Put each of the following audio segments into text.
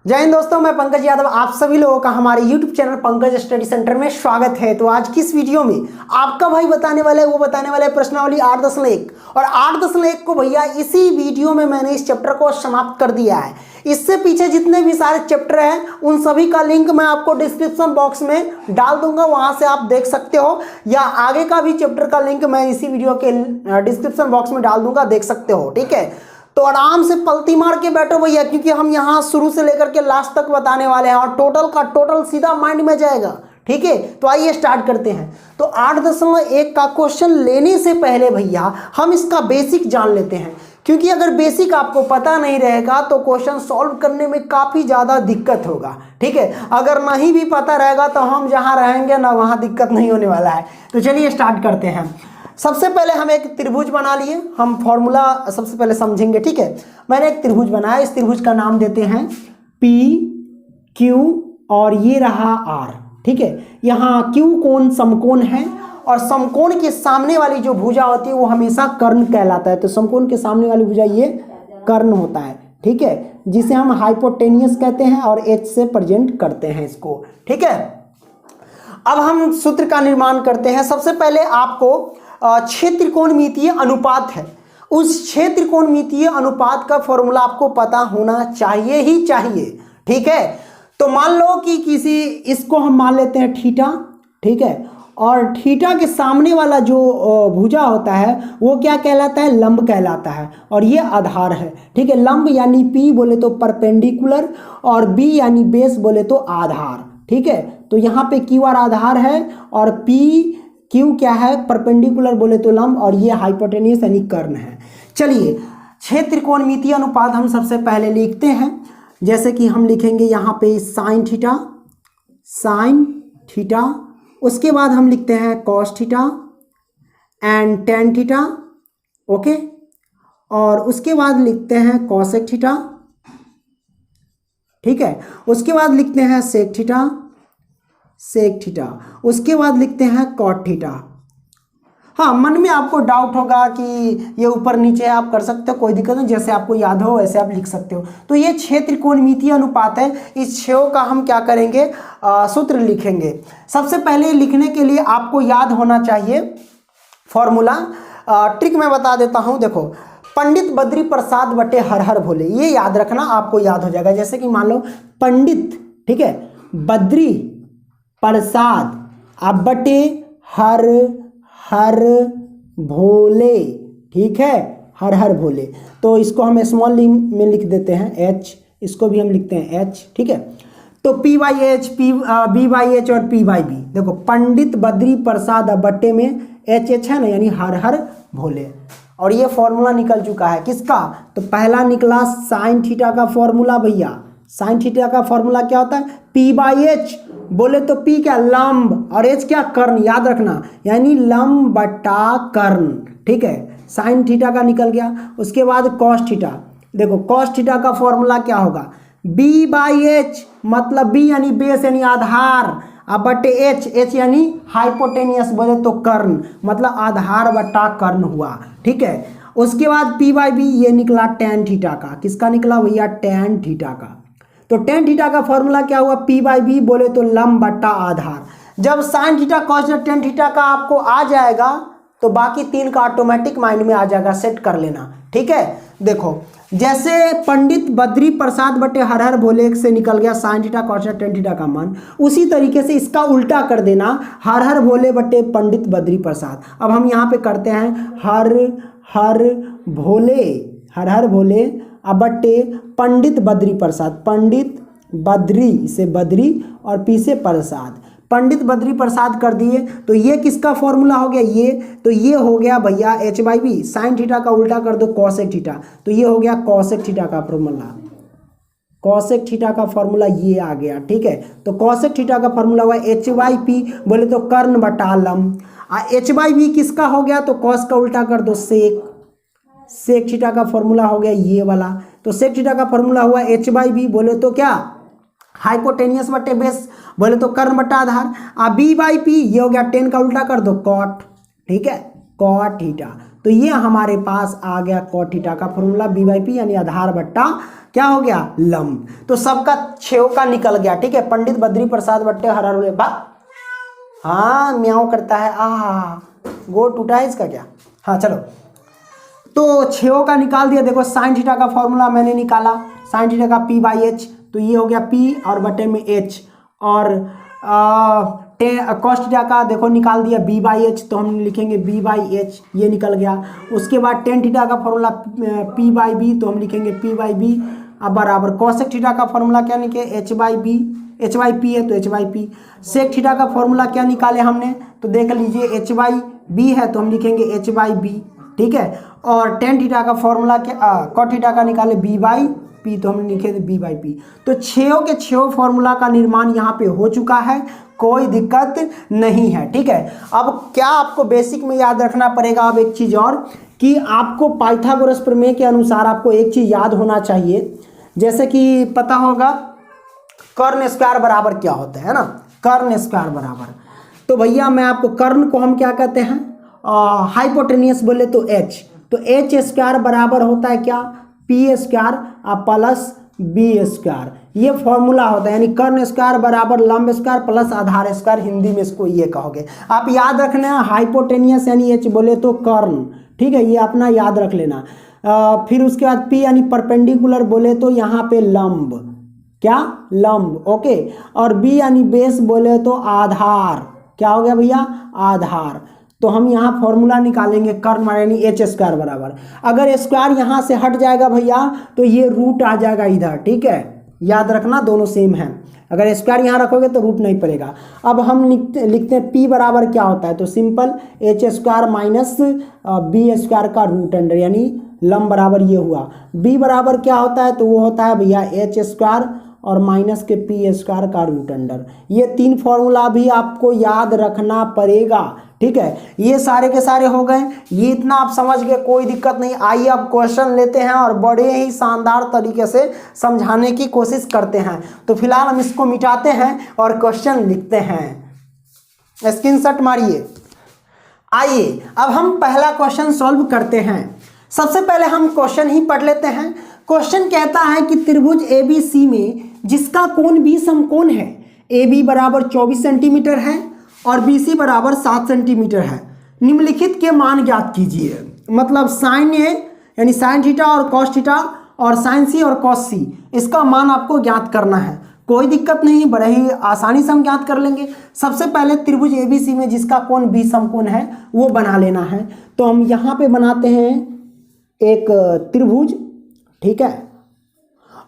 जय हिंद दोस्तों, मैं पंकज यादव। आप सभी लोगों का हमारे YouTube channel Pankaj study centre में स्वागत है। तो आज की इस वीडियो में आपका भाई बताने वाला है प्रश्नावली 8.1 और 8.1 को भैया इसी वीडियो में मैंने इस चैप्टर को समाप्त कर दिया है। इससे पीछे जितने भी सारे चैप्टर हैं उन सभी का लिंक मैं आपको डिस्क्रिप्शन बॉक्स में डाल दूंगा, वहां से आप देख सकते हो, या आगे का भी चैप्टर का लिंक मैं इसी वीडियो के डिस्क्रिप्शन बॉक्स में डाल दूंगा, देख सकते हो। ठीक है, तो आराम से पलती मार के बैठो भैया, क्योंकि हम यहाँ शुरू से लेकर के लास्ट तक बताने वाले हैं और टोटल का टोटल सीधा माइंड में जाएगा। ठीक है, तो आइए स्टार्ट करते हैं। तो 8.1 का क्वेश्चन लेने से पहले भैया हम इसका बेसिक जान लेते हैं, क्योंकि अगर बेसिक आपको पता नहीं रहेगा तो क्वेश्चन सॉल्व करने में काफ़ी ज़्यादा दिक्कत होगा। ठीक है, अगर नहीं भी पता रहेगा तो हम जहाँ रहेंगे ना वहाँ दिक्कत नहीं होने वाला है। तो चलिए स्टार्ट करते हैं। सबसे पहले हम एक त्रिभुज बना लिए, हम फॉर्मूला सबसे पहले समझेंगे। ठीक है, मैंने एक त्रिभुज बनाया, इस त्रिभुज का नाम देते हैं P Q और ये रहा R। ठीक है, यहाँ Q कोण समकोण है और समकोण के सामने वाली जो भुजा होती है वो हमेशा कर्ण कहलाता है। तो समकोण के सामने वाली भुजा ये कर्ण होता है। ठीक है, जिसे हम हाइपोटेनियस कहते हैं और H से प्रेजेंट करते हैं इसको। ठीक है, अब हम सूत्र का निर्माण करते हैं। सबसे पहले आपको छह त्रिकोणमितीय अनुपात है, उस छह त्रिकोणमितीय अनुपात का फॉर्मूला आपको पता होना चाहिए ही चाहिए। ठीक है, तो मान लो कि किसी इसको हम मान लेते हैं थीटा। ठीक है, और थीटा के सामने वाला जो भुजा होता है वो क्या कहलाता है? लंब कहलाता है, और ये आधार है। ठीक है, लंब यानी P बोले तो परपेंडिकुलर और B यानी बेस बोले तो आधार। ठीक है, तो यहाँ पे QR आधार है और Q क्या है? परपेंडिकुलर बोले तो लंब, और ये हाइपोटेनियस यानी कर्ण है। चलिए, छह त्रिकोणमितीय अनुपात हम सबसे पहले लिखते हैं। जैसे कि हम लिखेंगे यहाँ पे साइन थीटा, उसके बाद हम लिखते हैं cos theta and tan theta. Okay, और उसके बाद लिखते हैं कॉसेक थीटा। ठीक है, उसके बाद लिखते हैं सेक थीटा, उसके बाद लिखते हैं कॉट थीटा। हाँ, मन में आपको डाउट होगा कि ये ऊपर नीचे आप कर सकते हो, कोई दिक्कत नहीं, जैसे आपको याद हो वैसे आप लिख सकते हो। तो ये छह त्रिकोणमितीय अनुपात है, इस छह का हम क्या करेंगे? सूत्र लिखेंगे। सबसे पहले लिखने के लिए आपको याद होना चाहिए फॉर्मूला। ट्रिक मैं बता देता हूँ, देखो, पंडित बद्री प्रसाद बटे हर हर भोले, ये याद रखना, आपको याद हो जाएगा। जैसे कि मान लो पंडित, ठीक है, बद्री प्रसाद अब बटे हर हर भोले। ठीक है, हर हर भोले, तो इसको हम स्मॉल में लिख देते हैं H, इसको भी हम लिखते हैं H। ठीक है, तो P/H, B/H और P/B। देखो, पंडित बद्री प्रसाद अब बट्टे में H है ना, यानी हर हर भोले, और ये फॉर्मूला निकल चुका है किसका? तो पहला निकला साइन थीटा का फॉर्मूला भैया। साइन थीटा का फॉर्मूला क्या होता है? P/H बोले तो P क्या? लंब, और H क्या? कर्ण, याद रखना, यानी लंब बटा कर्ण। ठीक है, साइन थीटा का निकल गया। उसके बाद कॉस थीटा, देखो कॉस थीटा का फॉर्मूला क्या होगा? B/H, मतलब B यानी बेस यानी आधार, अब बटे H यानी हाइपोटेनियस बोले तो कर्ण, मतलब आधार बटा कर्ण हुआ। ठीक है, उसके बाद P/B ये निकला टेन थीटा का। किसका निकला भैया? टेन थीटा का। तो टेन थीटा का फॉर्मूला क्या हुआ? P/B बोले तो लंब बटा आधार। जब sine theta cos tan theta का आपको आ जाएगा तो बाकी तीन का ऑटोमेटिक माइंड में आ जाएगा, सेट कर लेना। ठीक है, देखो, जैसे पंडित बद्री प्रसाद बटे हर हर भोले से निकल गया sine theta cos tan theta का मान, उसी तरीके से इसका उल्टा कर देना, हर हर भोले बटे पंडित बद्री प्रसाद। अब हम यहाँ पे करते हैं हर हर भोले अब बटे पंडित बद्री प्रसाद, पंडित बद्री से बद्री और पी से प्रसाद, पंडित बद्री प्रसाद कर दिए। तो ये किसका फॉर्मूला हो गया? ये, तो ये हो गया भैया H/B। साइन थीटा का उल्टा कर दो कॉसेक थीटा, तो ये हो गया कॉसेक थीटा का फॉर्मूला। कॉसेक थीटा का फॉर्मूला ये आ गया। ठीक है, तो कॉसेक थीटा का फॉर्मूला हुआ H/P बोले तो कर्ण बटा लंब। H/B किसका हो गया? तो कॉस का उल्टा कर दो सेक थीटा का फॉर्मूला हो गया ये वाला। तो सेक थीटा का फॉर्मूला हुआ H/B बोले तो क्या? हाइपोटेनियस बटे बेस बोले तो कर्ण बटा आधार। B/P ये हो गया टेन का उल्टा कर दो कॉट। ठीक है, कॉट थीटा। तो ये हमारे पास आ गया कॉट थीटा का फॉर्मूला B/P यानी आधार बट्टा क्या हो गया, लंब। तो सबका छेव का निकल गया, ठीक है। पंडित बद्री प्रसाद भट्टे हरारुले बा, हाँ म्याऊं करता है, गोड़ टूटा है इसका क्या। हाँ चलो, तो छेव का निकाल दिया। देखो साइन थीटा का फॉर्मूला मैंने निकाला, साइन थीटा का p बाई एच, तो ये हो गया p और बटे में h, और कॉस थीटा का देखो निकाल दिया b बाई एच, तो हम लिखेंगे b बाई एच, ये निकल गया। उसके बाद टेन थीटा का फॉर्मूला p बाई बी, तो हम लिखेंगे p बाई बी। अब बराबर कॉसेक थीटा का फॉर्मूला क्या निकले, h by B, h by P है तो h by P. Sec theta का फॉर्मूला क्या निकाले हमने, तो देख लीजिए h बाई बी है तो हम लिखेंगे h बाई बी, ठीक है। और टेन थीटा का फॉर्मूला क्या, कॉट थीटा का निकाले b बाई पी, तो हमने लिखे थे b बाई पी। तो छेव के छेव फॉर्मूला का निर्माण यहाँ पे हो चुका है, कोई दिक्कत नहीं है, ठीक है। अब क्या आपको बेसिक में याद रखना पड़ेगा, अब एक चीज़ और, कि आपको पाइथागोरस प्रमेय के अनुसार आपको एक चीज़ याद होना चाहिए, जैसे कि पता होगा कर्ण स्क्वायर बराबर क्या होता है ना, कर्ण स्क्वायर बराबर। तो भैया मैं आपको, कर्ण को हम क्या कहते हैं, हाइपोटेनियस बोले तो h, तो h स्क्वायर बराबर होता है क्या, p square plus b square, ये फॉर्मूला होता है। यानी कर्ण स्क्वायर बराबर लंब स्क्वायर प्लस आधार स्क्वायर, हिंदी में इसको ये कहोगे। आप याद रखना हाइपोटेनियस यानी h बोले तो कर्ण, ठीक है, ये अपना याद रख लेना। फिर उसके बाद p यानी परपेंडिकुलर बोले तो यहाँ पे लंब, क्या, लंब, ओके। और b यानी बेस बोले तो आधार, क्या हो गया भैया, आधार। तो हम यहाँ फॉर्मूला निकालेंगे कर्ण यानी h स्क्वायर बराबर, अगर स्क्वायर यहाँ से हट जाएगा भैया तो ये रूट आ जाएगा इधर, ठीक है, याद रखना दोनों सेम है। अगर स्क्वायर यहाँ रखोगे तो रूट नहीं पड़ेगा। अब हम लिखते हैं p बराबर क्या होता है, तो simple h square minus b square का रूट अंडर, यानी लंब बराबर ये हुआ। b बराबर क्या होता है, तो वो होता है भैया h स्क्वायर और माइनस के p स्क्वायर का रूट अंडर। ये तीन फॉर्मूला भी आपको याद रखना पड़ेगा, ठीक है। ये सारे के सारे हो गए, ये इतना आप समझ गए, कोई दिक्कत नहीं। आइए अब क्वेश्चन लेते हैं और बड़े ही शानदार तरीके से समझाने की कोशिश करते हैं। तो फिलहाल हम इसको मिटाते हैं और क्वेश्चन लिखते हैं, स्क्रीनशॉट मारिए। आइए अब हम पहला क्वेश्चन सॉल्व करते हैं। सबसे पहले हम क्वेश्चन ही पढ़ लेते हैं। क्वेश्चन कहता है कि त्रिभुज ABC में जिसका कोण B समकोण है, AB बराबर 24 सेंटीमीटर है और BC बराबर 7 सेंटीमीटर है, निम्नलिखित के मान ज्ञात कीजिए। मतलब साइन ए यानी साइन थीटा और कॉस थीटा और साइन सी और कॉस सी, इसका मान आपको ज्ञात करना है। कोई दिक्कत नहीं, बड़े ही आसानी से हम ज्ञात कर लेंगे। सबसे पहले त्रिभुज ABC में जिसका कोण B समकोण है वो बना लेना है। तो हम यहाँ पे बनाते हैं एक त्रिभुज, ठीक है,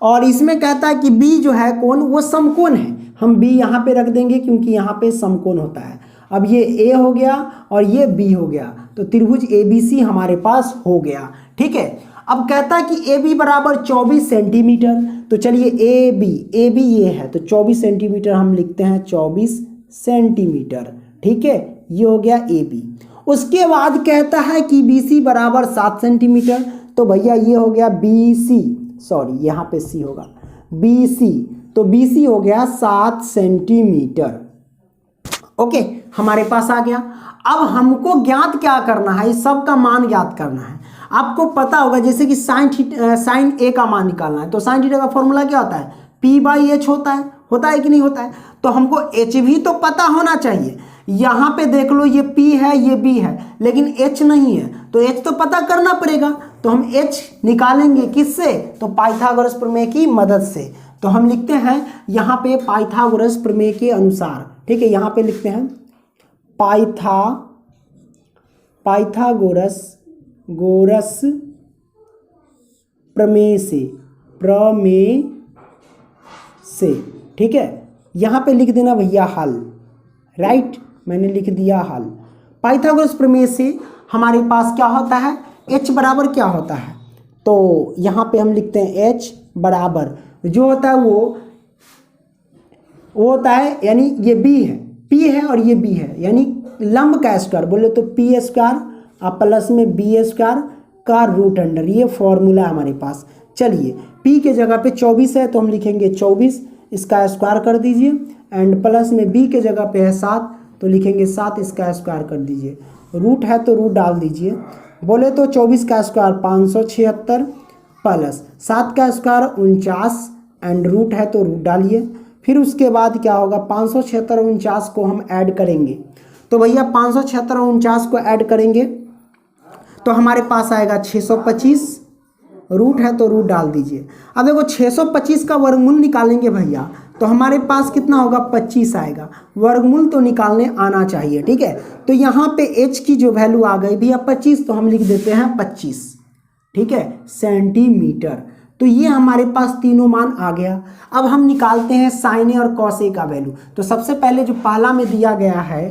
और इसमें कहता है कि B जो है कोण वो समकोण है। हम B यहाँ पे रख देंगे क्योंकि यहाँ पे समकोण होता है। अब ये A हो गया और ये B हो गया, तो त्रिभुज ABC हमारे पास हो गया, ठीक है। अब कहता है कि AB बराबर 24 सेंटीमीटर, तो चलिए AB ये है, तो 24 सेंटीमीटर हम लिखते हैं, 24 सेंटीमीटर, ठीक है, ये हो गया AB। उसके बाद कहता है कि BC बराबर 7 सेंटीमीटर, तो भैया ये हो गया BC, सॉरी यहाँ पे C होगा, BC, तो BC हो गया 7 सेंटीमीटर, ओके, हमारे पास आ गया। अब हमको ज्ञात क्या करना है, इस सब का मान ज्ञात करना है। आपको पता होगा जैसे कि साइन ए का मान निकालना है, तो साइन थीटा का फॉर्मूला क्या होता है, P बाई एच होता है कि नहीं होता है। तो हमको H भी तो पता होना चाहिए। यहाँ पे देख लो ये P है ये B है, लेकिन H नहीं है, तो H तो पता करना पड़ेगा। तो हम H निकालेंगे किससे, तो पाइथागोरस प्रमेय की मदद से। तो हम लिखते हैं यहाँ पे पाइथागोरस प्रमेय के अनुसार, ठीक है, यहाँ पे लिखते हैं पाइथागोरस प्रमेय से, ठीक है। यहाँ पे लिख देना भैया हल, राइट, मैंने लिख दिया हल। पाइथागोरस प्रमेय से हमारे पास क्या होता है, h बराबर क्या होता है, तो यहाँ पे हम लिखते हैं h बराबर जो होता है वो होता है, यानी ये P है और ये B है, यानी लंब का स्क्वायर बोले तो P स्क्वायर और प्लस में B स्क्वायर का रूट अंडर, ये फॉर्मूला है हमारे पास। चलिए P के जगह पे 24 है तो हम लिखेंगे 24, इसका स्क्वायर कर दीजिए, एंड प्लस में B के जगह पे है 7 तो लिखेंगे 7, इसका स्क्वायर कर दीजिए, रूट है तो रूट डाल दीजिए। बोले तो 24 का स्क्वायर 576, प्लस 7 का स्क्वायर 49 एंड रूट है तो रूट डालिए। फिर उसके बाद क्या होगा 576 और 49 को हम ऐड करेंगे। तो भैया 576 और 49 को ऐड करेंगे तो हमारे पास आएगा 625, रूट है तो रूट डाल दीजिए। अब देखो 625 का वर्गमूल निकालेंगे भैया तो हमारे पास कितना होगा 25 आएगा। वर्गमूल तो निकालने आना चाहिए, ठीक है। तो यहाँ पे h की जो वैल्यू आ गई भैया 25, तो हम लिख देते हैं 25, ठीक है, सेंटीमीटर। तो ये हमारे पास तीनों मान आ गया। अब हम निकालते हैं साइन ए और कॉस ए का वैल्यू। तो सबसे पहले जो पहला में दिया गया है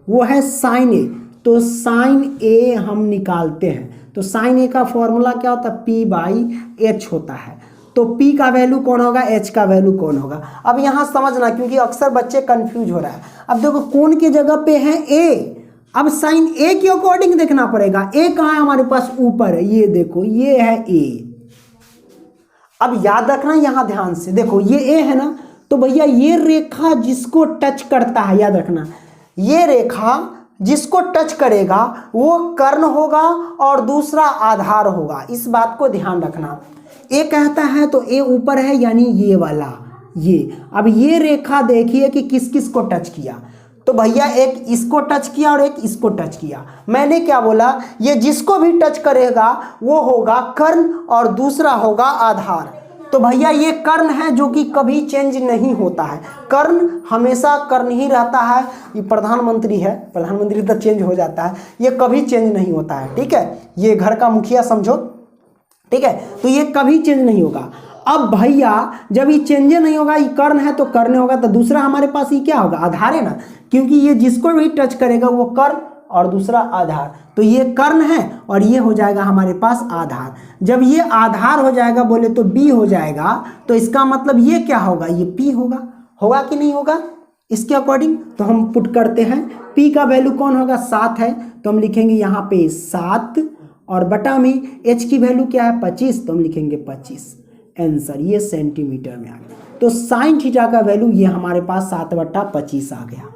वो है साइन ए, तो साइन ए हम निकालते हैं। तो साइन ए का फॉर्मूला क्या होता है P/H होता है। तो P का वैल्यू कौन होगा, H का वैल्यू कौन होगा। अब यहाँ समझना क्योंकि अक्सर बच्चे कंफ्यूज हो रहा है। अब देखो कौन के जगह पे है A, अब साइन A के अकॉर्डिंग देखना पड़ेगा। A कहाँ है हमारे पास ऊपर है, ये देखो ये है A। अब याद रखना यहाँ ध्यान से, देखो ये A है ना, तो भैया ये रेखा जिसको टच करता है, याद रखना ये रेखा जिसको टच करेगा वो कर्ण होगा और दूसरा आधार होगा। इस बात को ध्यान रखना। ए कहता है तो ए ऊपर है यानी ये वाला, ये। अब ये रेखा देखिए कि किस किस को टच किया। तो भैया एक इसको टच किया और एक इसको टच किया। मैंने क्या बोला, ये जिसको भी टच करेगा वो होगा कर्ण और दूसरा होगा आधार। तो भैया ये कर्ण है जो कि कभी चेंज नहीं होता है। कर्ण हमेशा कर्ण ही रहता है। ये प्रधानमंत्री है, प्रधानमंत्री तो चेंज हो जाता है, ये कभी चेंज नहीं होता है, ठीक है। ये घर का मुखिया समझो, ठीक है। तो ये कभी चेंज नहीं होगा। अब भैया जब ये चेंज नहीं होगा, ये कर्ण है तो कर्ण होगा, तो दूसरा हमारे पास ये क्या होगा, आधार है ना, क्योंकि ये जिसको भी टच करेगा वो कर्ण और दूसरा आधार। तो ये कर्ण है और ये हो जाएगा हमारे पास आधार। जब ये आधार हो जाएगा बोले तो B हो जाएगा, तो इसका मतलब ये क्या होगा, ये P होगा। होगा कि नहीं होगा इसके अकॉर्डिंग। तो हम पुट करते हैं P का वैल्यू कौन होगा 7 है, तो हम लिखेंगे यहाँ पे 7 और बटा में H की वैल्यू क्या है 25, तो हम लिखेंगे 25। आंसर ये सेंटीमीटर में आ गया। तो साइन थीटा का वैल्यू ये हमारे पास 7/25 आ गया।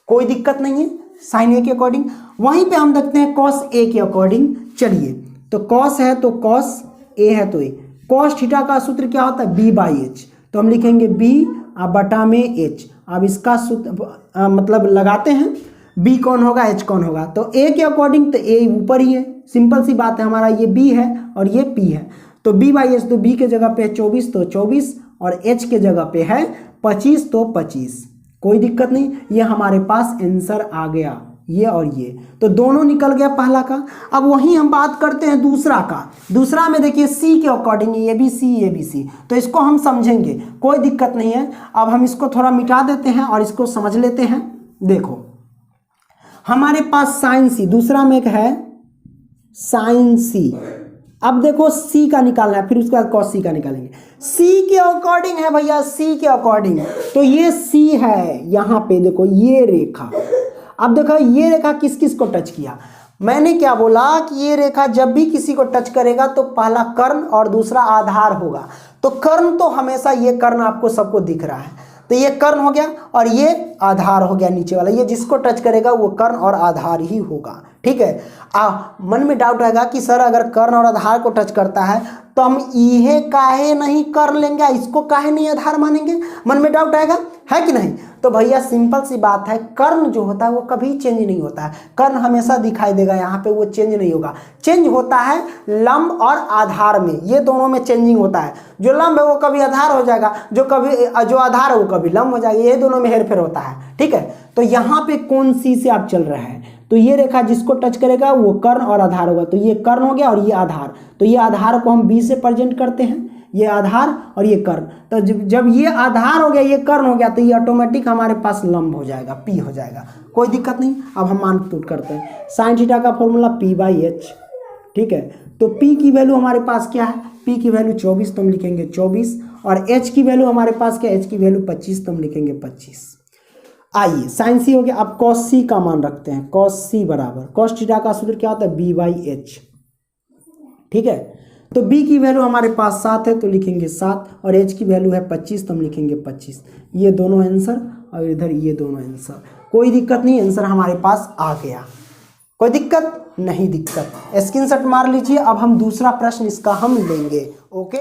कोई दिक्कत नहीं है साइन ए के अकॉर्डिंग। वहीं पे हम देखते हैं कॉस ए के अकॉर्डिंग। चलिए, तो कॉस है तो कॉस, ए है तो ए। कॉस थीटा का सूत्र क्या होता है B/H, तो हम लिखेंगे B बटा में H। अब इसका सूत्र मतलब लगाते हैं, B कौन होगा H कौन होगा। तो A के अकॉर्डिंग तो A ऊपर ही है, सिंपल सी बात है, हमारा ये B है और ये P है। तो B/H, तो B के जगह पे है 24 तो 24 और H के जगह पे है 25 तो 25। कोई दिक्कत नहीं, ये हमारे पास आंसर आ गया, ये और ये। तो दोनों निकल गया पहला का। अब वहीं हम बात करते हैं दूसरा का। दूसरा में देखिए C के अकॉर्डिंग ये भी C, तो इसको हम समझेंगे, कोई दिक्कत नहीं है। अब हम इसको थोड़ा मिटा देते हैं और इसको समझ लेते हैं। देखो हमारे पास साइन C, दूसरा में एक है साइन C। अब देखो C का निकालना है, फिर उसके बाद cos C का निकालेंगे। C के अकॉर्डिंग है भैया, C के अकॉर्डिंग, तो ये C है। यहाँ पे देखो ये रेखा, अब देखो ये रेखा किस किस को टच किया। मैंने क्या बोला कि ये रेखा जब भी किसी को टच करेगा तो पहला कर्ण और दूसरा आधार होगा। तो कर्ण तो हमेशा ये कर्ण आपको सबको दिख रहा है, तो ये कर्ण हो गया और ये आधार हो गया नीचे वाला। ये जिसको टच करेगा वो कर्ण और आधार ही होगा, ठीक है। मन में डाउट आएगा कि सर अगर कर्ण और आधार को टच करता है तो हम इहे काहे नहीं कर्ण लेंगे, इसको काहे नहीं आधार मानेंगे, मन में डाउट आएगा, है कि नहीं। तो भैया सिंपल सी बात है, कर्ण जो होता है वो कभी चेंज नहीं होता है। कर्ण हमेशा दिखाई देगा, यहाँ पे वो चेंज नहीं होगा। चेंज होता है लंब और आधार में, ये दोनों में चेंजिंग होता है। जो लंब है वो कभी आधार हो जाएगा, जो आधार है वो कभी लंब हो जाएगा, ये दोनों में हेरफेर होता है, ठीक है। तो यहाँ पे कौन सी से आप चल रहे हैं, तो ये रेखा जिसको टच करेगा वो कर्ण और आधार होगा। तो ये कर्ण हो गया और ये आधार, तो ये आधार को हम B से प्रेजेंट करते हैं, ये आधार और ये कर्ण। तो जब ये आधार हो गया ये कर्ण हो गया तो ये ऑटोमेटिक हमारे पास लंब हो जाएगा, P हो जाएगा, कोई दिक्कत नहीं। अब हम मान पुट करते हैं साइन थीटा का फॉर्मूला P/H, ठीक है। तो P की वैल्यू हमारे पास क्या है, P की वैल्यू 24, तो हम लिखेंगे 24 और H की वैल्यू हमारे पास क्या है, H की वैल्यू 25, तो हम लिखेंगे 25। आइए साइन C हो गया। अब cos C का मान रखते हैं, cos C बराबर cos थीटा का सूत्र क्या होता है B/H, ठीक है। तो B की वैल्यू हमारे पास 7 है तो लिखेंगे 7 और H की वैल्यू है 25 तो हम लिखेंगे 25। ये दोनों आंसर और इधर ये दोनों आंसर, कोई दिक्कत नहीं, आंसर हमारे पास आ गया, कोई दिक्कत नहीं दिक्कत, स्क्रीनशॉट मार लीजिए। अब हम दूसरा प्रश्न इसका हम लेंगे। ओके,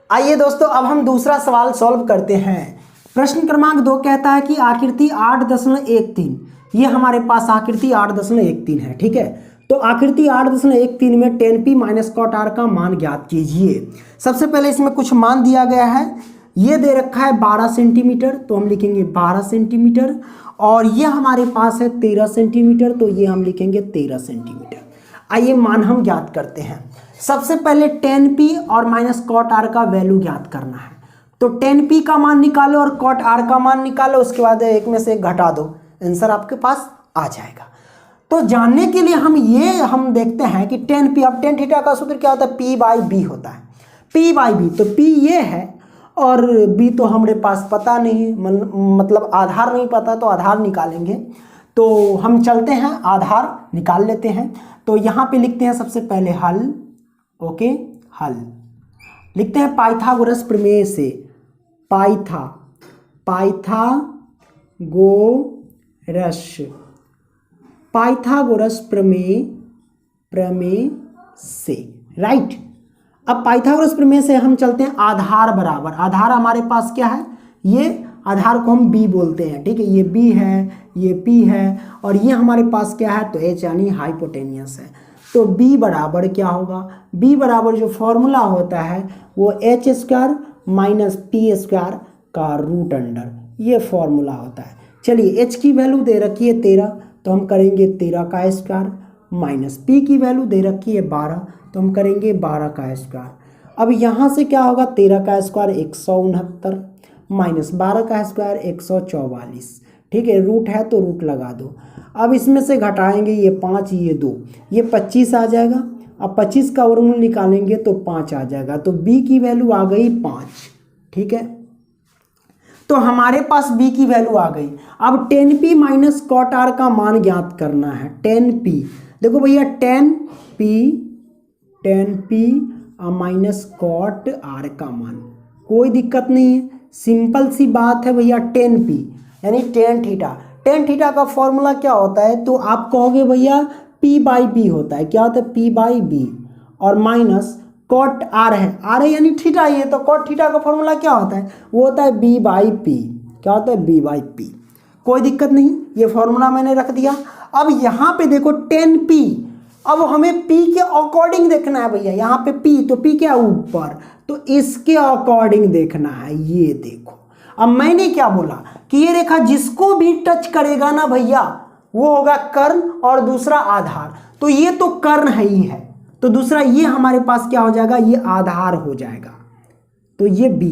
आइए दोस्तों अब हम दूसरा सवाल सॉल्व करते हैं। प्रश्न क्रमांक 2 कहता है कि आकृति 8.13, ये हमारे पास आकृति 8.13 है। ठीक है, तो आकृति 8.13 में tan p minus cot r का मान ज्ञात कीजिए। सबसे पहले इसमें कुछ मान दिया गया है, ये दे रखा है 12 सेंटीमीटर, तो हम लिखेंगे 12 सेंटीमीटर, और ये हमारे पास है 13 सेंटीमीटर, तो ये हम लिखेंगे 13 सेंटीमीटर। आइए मान हम ज्ञात करते हैं। सबसे पहले tan p और माइनस कॉट r का वैल्यू ज्ञात करना है, तो tan p का मान निकालो और कॉट r का मान निकालो, उसके बाद एक में से घटा दो, आंसर आपके पास आ जाएगा। तो जानने के लिए हम देखते हैं कि tan p, अब tan थीटा का सूत्र क्या होता है, p बाई b होता है, p बाई b, तो p ये है और b तो हमारे पास पता नहीं, मतलब आधार नहीं पता, तो आधार निकालेंगे। तो हम चलते हैं आधार निकाल लेते हैं। तो यहाँ पे लिखते हैं सबसे पहले हल। ओके, हल लिखते हैं पाइथागोरस प्रमेय से, पाइथागोरस प्रमेय से, राइट। अब पाइथागोरस प्रमेय से हम चलते हैं आधार बराबर, आधार हमारे पास क्या है, ये आधार को हम b बोलते हैं। ठीक है, ये b है, ये p है, और ये हमारे पास क्या है, तो h यानी हाइपोटेनियस है। तो b बराबर क्या होगा, b बराबर जो फॉर्मूला होता है वो h² माइनस p² का रूट अंडर, ये फॉर्मूला होता है। चलिए h की वैल्यू दे रखी है 13, तो हम करेंगे 13 का स्क्वायर, माइनस p की वैल्यू दे रखी है 12, तो हम करेंगे 12 का स्क्वायर। अब यहाँ से क्या होगा, 13 का स्क्वायर 169 माइनस 12 का स्क्वायर 144। ठीक है, रूट है तो रूट लगा दो। अब इसमें से घटाएंगे, ये 5 ये 2, ये 25 आ जाएगा। अब 25 का वर्गमूल निकालेंगे तो 5 आ जाएगा, तो b की वैल्यू आ गई 5। ठीक है, तो हमारे पास b की वैल्यू आ गई। अब tan p minus cot r का मान ज्ञात करना है। tan p, देखो भैया tan p minus cot r का मान, कोई दिक्कत नहीं है, सिंपल सी बात है भैया। tan p यानी tan थीटा, tan थीटा का फॉर्मूला क्या होता है, तो आप कहोगे भैया p बाई b होता है। क्या होता है, p बाई b, और माइनस कॉट r है, यानी थीटा ही है, तो कॉट थीटा का फॉर्मूला क्या होता है, वो होता है b बाई p। क्या होता है, b बाई p, कोई दिक्कत नहीं, ये फॉर्मूला मैंने रख दिया। अब यहाँ पे देखो tan p, अब हमें p के अकॉर्डिंग देखना है भैया, यहाँ पे p, तो p क्या ऊपर, तो इसके अकॉर्डिंग देखना है। ये देखो, अब मैंने क्या बोला कि ये रेखा जिसको भी टच करेगा ना भैया, वो होगा कर्ण और दूसरा आधार, तो ये तो कर्ण है ही है, तो दूसरा ये हमारे पास क्या हो जाएगा, ये आधार हो जाएगा। तो ये b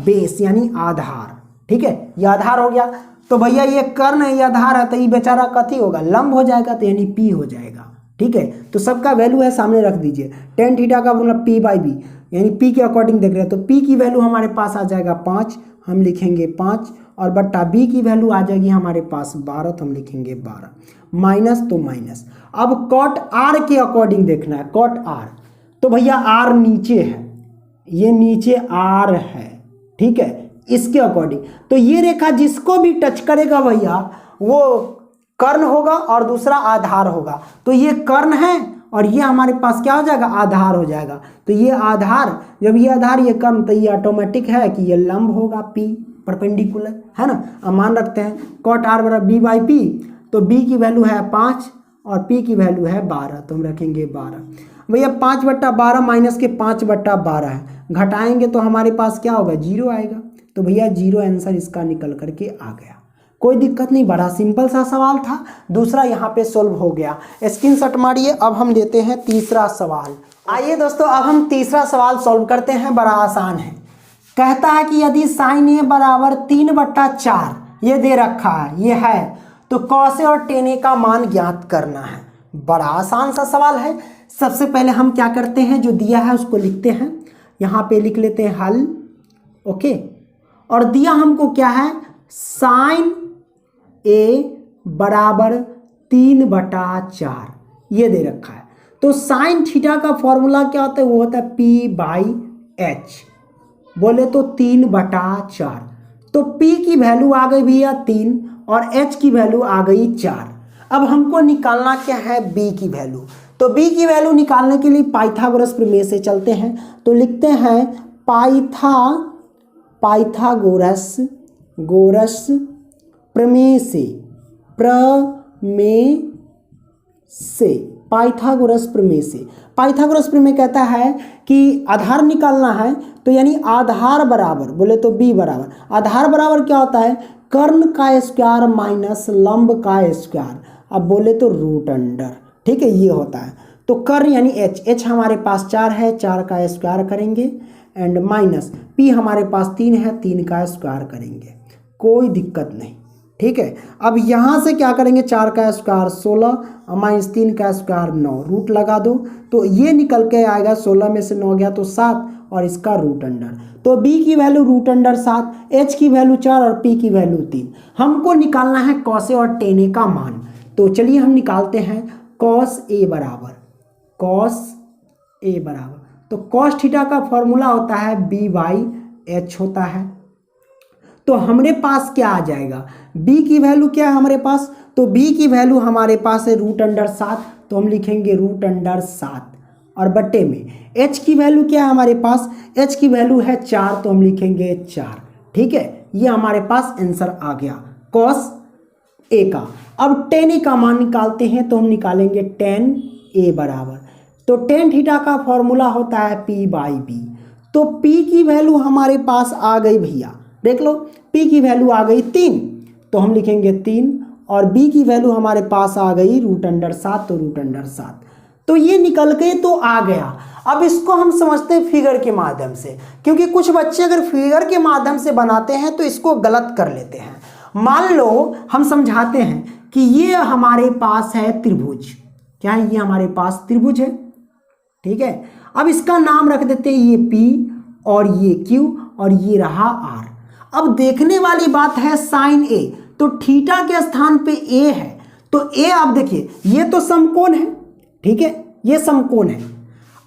बेस यानी आधार। ठीक है, ये आधार हो गया, तो भैया ये कर्ण है, ये आधार है, तो ये बेचारा कथी होगा, लंब हो जाएगा, तो यानी p हो जाएगा। ठीक है, तो सबका वैल्यू है सामने रख दीजिए। tan थीटा का मतलब p बाई b, यानी p के अकॉर्डिंग देख रहे हैं, तो p की वैल्यू हमारे पास आ जाएगा 5, हम लिखेंगे 5, और बट्टा b की वैल्यू आ जाएगी हमारे पास 12, तो हम लिखेंगे 12, माइनस तो माइनस। अब कॉट r के अकॉर्डिंग देखना है, कॉट r, तो भैया r नीचे है, ये नीचे r है। ठीक है, इसके अकॉर्डिंग, तो ये रेखा जिसको भी टच करेगा भैया वो कर्ण होगा और दूसरा आधार होगा, तो ये कर्ण है और ये हमारे पास क्या हो जाएगा, आधार हो जाएगा। तो ये आधार, जब ये आधार ये कर्ण, तो ये ऑटोमेटिक है कि ये लंब होगा, p परपेंडिकुलर है ना। अब मान रखते हैं कॉट r बराबर b बाई p, तो b की वैल्यू है 5 और p की वैल्यू है 12, तो हम रखेंगे 12। भैया 5/12 माइनस के 5/12 है, घटाएंगे तो हमारे पास क्या होगा, 0 आएगा, तो भैया 0 आंसर इसका निकल करके आ गया। कोई दिक्कत नहीं, बड़ा सिंपल सा सवाल था। दूसरा यहाँ पे सोल्व हो गया, स्क्रीनशॉट मारिए। अब हम लेते हैं तीसरा सवाल। आइए दोस्तों, अब हम तीसरा सवाल सॉल्व करते हैं, बड़ा आसान है। कहता है कि यदि साइन ए बराबर 3/4 ये दे रखा है, ये है, तो कॉस ए और टेन ए का मान ज्ञात करना है। बड़ा आसान सा सवाल है। सबसे पहले हम क्या करते हैं, जो दिया है उसको लिखते हैं, यहाँ पे लिख लेते हैं हल। ओके, और दिया हमको क्या है, साइन ए बराबर 3/4 ये दे रखा है। तो साइन थीटा का फॉर्मूला क्या होता है, वो होता है p बाई एच, बोले तो 3/4। तो p की वैल्यू आ गई भैया 3 और h की वैल्यू आ गई 4। अब हमको निकालना क्या है, b की वैल्यू। तो b की वैल्यू निकालने के लिए पाइथागोरस प्रमेय से चलते हैं। तो लिखते हैं पाइथागोरस प्रमेय से पाइथागोरस प्रमेय कहता है कि आधार निकालना है, तो यानी आधार बराबर, बोले तो b बराबर, आधार बराबर क्या होता है, कर्ण का स्क्वायर माइनस लंब का स्क्वायर, अब बोले तो रूट अंडर, ठीक है, ये होता है। तो कर्ण यानी h हमारे पास 4 है, 4 का स्क्वायर करेंगे, एंड माइनस p हमारे पास 3 है, 3 का स्क्वायर करेंगे, कोई दिक्कत नहीं, ठीक है। अब यहाँ से क्या करेंगे, 4 का स्क्वायर 16 माइनस 3 का स्क्वायर 9, रूट लगा दो, तो ये निकल के आएगा 16 में से 9 गया तो 7, और इसका रूट अंडर। तो b की वैल्यू रूट अंडर 7, h की वैल्यू 4 और p की वैल्यू 3। हमको निकालना है कॉस ए और टेन ए का मान। तो चलिए हम निकालते हैं कॉस ए बराबर, तो कॉस थीटा का फॉर्मूला होता है b/h होता है। तो हमारे पास क्या आ जाएगा, b की वैल्यू क्या है हमारे पास, तो b की वैल्यू हमारे पास है रूट अंडर 7, तो हम लिखेंगे रूट अंडर 7, और बट्टे में h की वैल्यू क्या है हमारे पास, h की वैल्यू है 4, तो हम लिखेंगे 4, ठीक है। ये हमारे पास आंसर आ गया कॉस ए का। अब टेन ए का मान निकालते हैं, तो हम निकालेंगे टेन ए बराबर, तो टेन थीटा का फॉर्मूला होता है p/b। तो p की वैल्यू हमारे पास आ गई भैया, देख लो p की वैल्यू आ गई 3, तो हम लिखेंगे 3, और b की वैल्यू हमारे पास आ गई रूट अंडर 7, तो रूट अंडर 7, तो ये निकल के तो आ गया। अब इसको हम समझते हैं फिगर के माध्यम से, क्योंकि कुछ बच्चे अगर फिगर के माध्यम से बनाते हैं तो इसको गलत कर लेते हैं। मान लो हम समझाते हैं कि ये हमारे पास है त्रिभुज, क्या है, ये हमारे पास त्रिभुज है, ठीक है। अब इसका नाम रख देते हैं ये P और ये Q और ये रहा R। अब देखने वाली बात है साइन A, तो थीटा के स्थान पे A है, तो A आप देखिए ये तो समकोण है, ठीक है, ये समकोण है।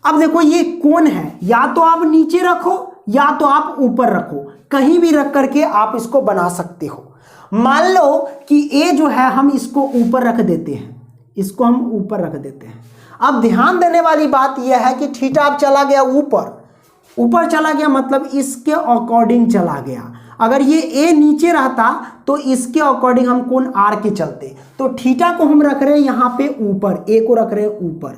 अब देखो ये कोण है, या तो आप नीचे रखो या तो आप ऊपर रखो, कहीं भी रख करके आप इसको बना सकते हो। मान लो कि A जो है हम इसको ऊपर रख देते हैं, इसको हम ऊपर रख देते हैं। अब ध्यान देने वाली बात यह है कि थीटा अब चला गया ऊपर चला गया, मतलब इसके अकॉर्डिंग चला गया। अगर ये A नीचे रहता तो इसके अकॉर्डिंग हम कोण R के चलते, तो थीटा को हम रख रहे हैं यहाँ पे ऊपर, A को रख रहे हैं ऊपर,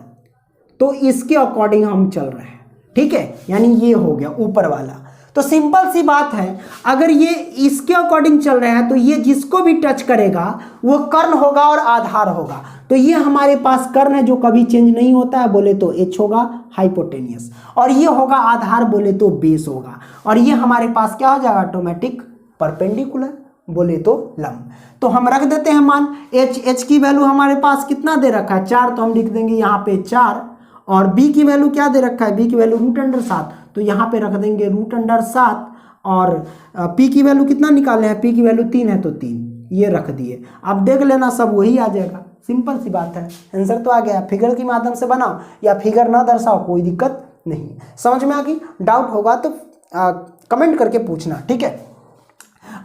तो इसके अकॉर्डिंग हम चल रहे हैं, ठीक है, यानी ये हो गया ऊपर वाला। तो सिंपल सी बात है, अगर ये इसके अकॉर्डिंग चल रहा है तो ये जिसको भी टच करेगा वो कर्ण होगा और आधार होगा। तो ये हमारे पास कर्ण है जो कभी चेंज नहीं होता है, बोले तो h होगा हाइपोटेनियस, और ये होगा आधार, बोले तो बेस होगा, और ये हमारे पास क्या हो जाएगा ऑटोमेटिक परपेंडिकुलर, बोले तो लंब। तो हम रख देते हैं मान h की वैल्यू हमारे पास कितना दे रखा है 4, तो हम लिख देंगे यहाँ पे 4, और b की वैल्यू क्या दे रखा है, b की वैल्यू रूट अंडर 7, तो यहाँ पे रख देंगे रूट अंडर 7, और p की वैल्यू कितना निकाले हैं, p की वैल्यू 3 है तो 3, ये रख दिए। अब देख लेना सब वही आ जाएगा, सिंपल सी बात है, आंसर तो आ गया। फिगर के माध्यम से बनाओ या फिगर ना दर्शाओ, कोई दिक्कत नहीं। समझ में आ गई, डाउट होगा तो कमेंट करके पूछना, ठीक है।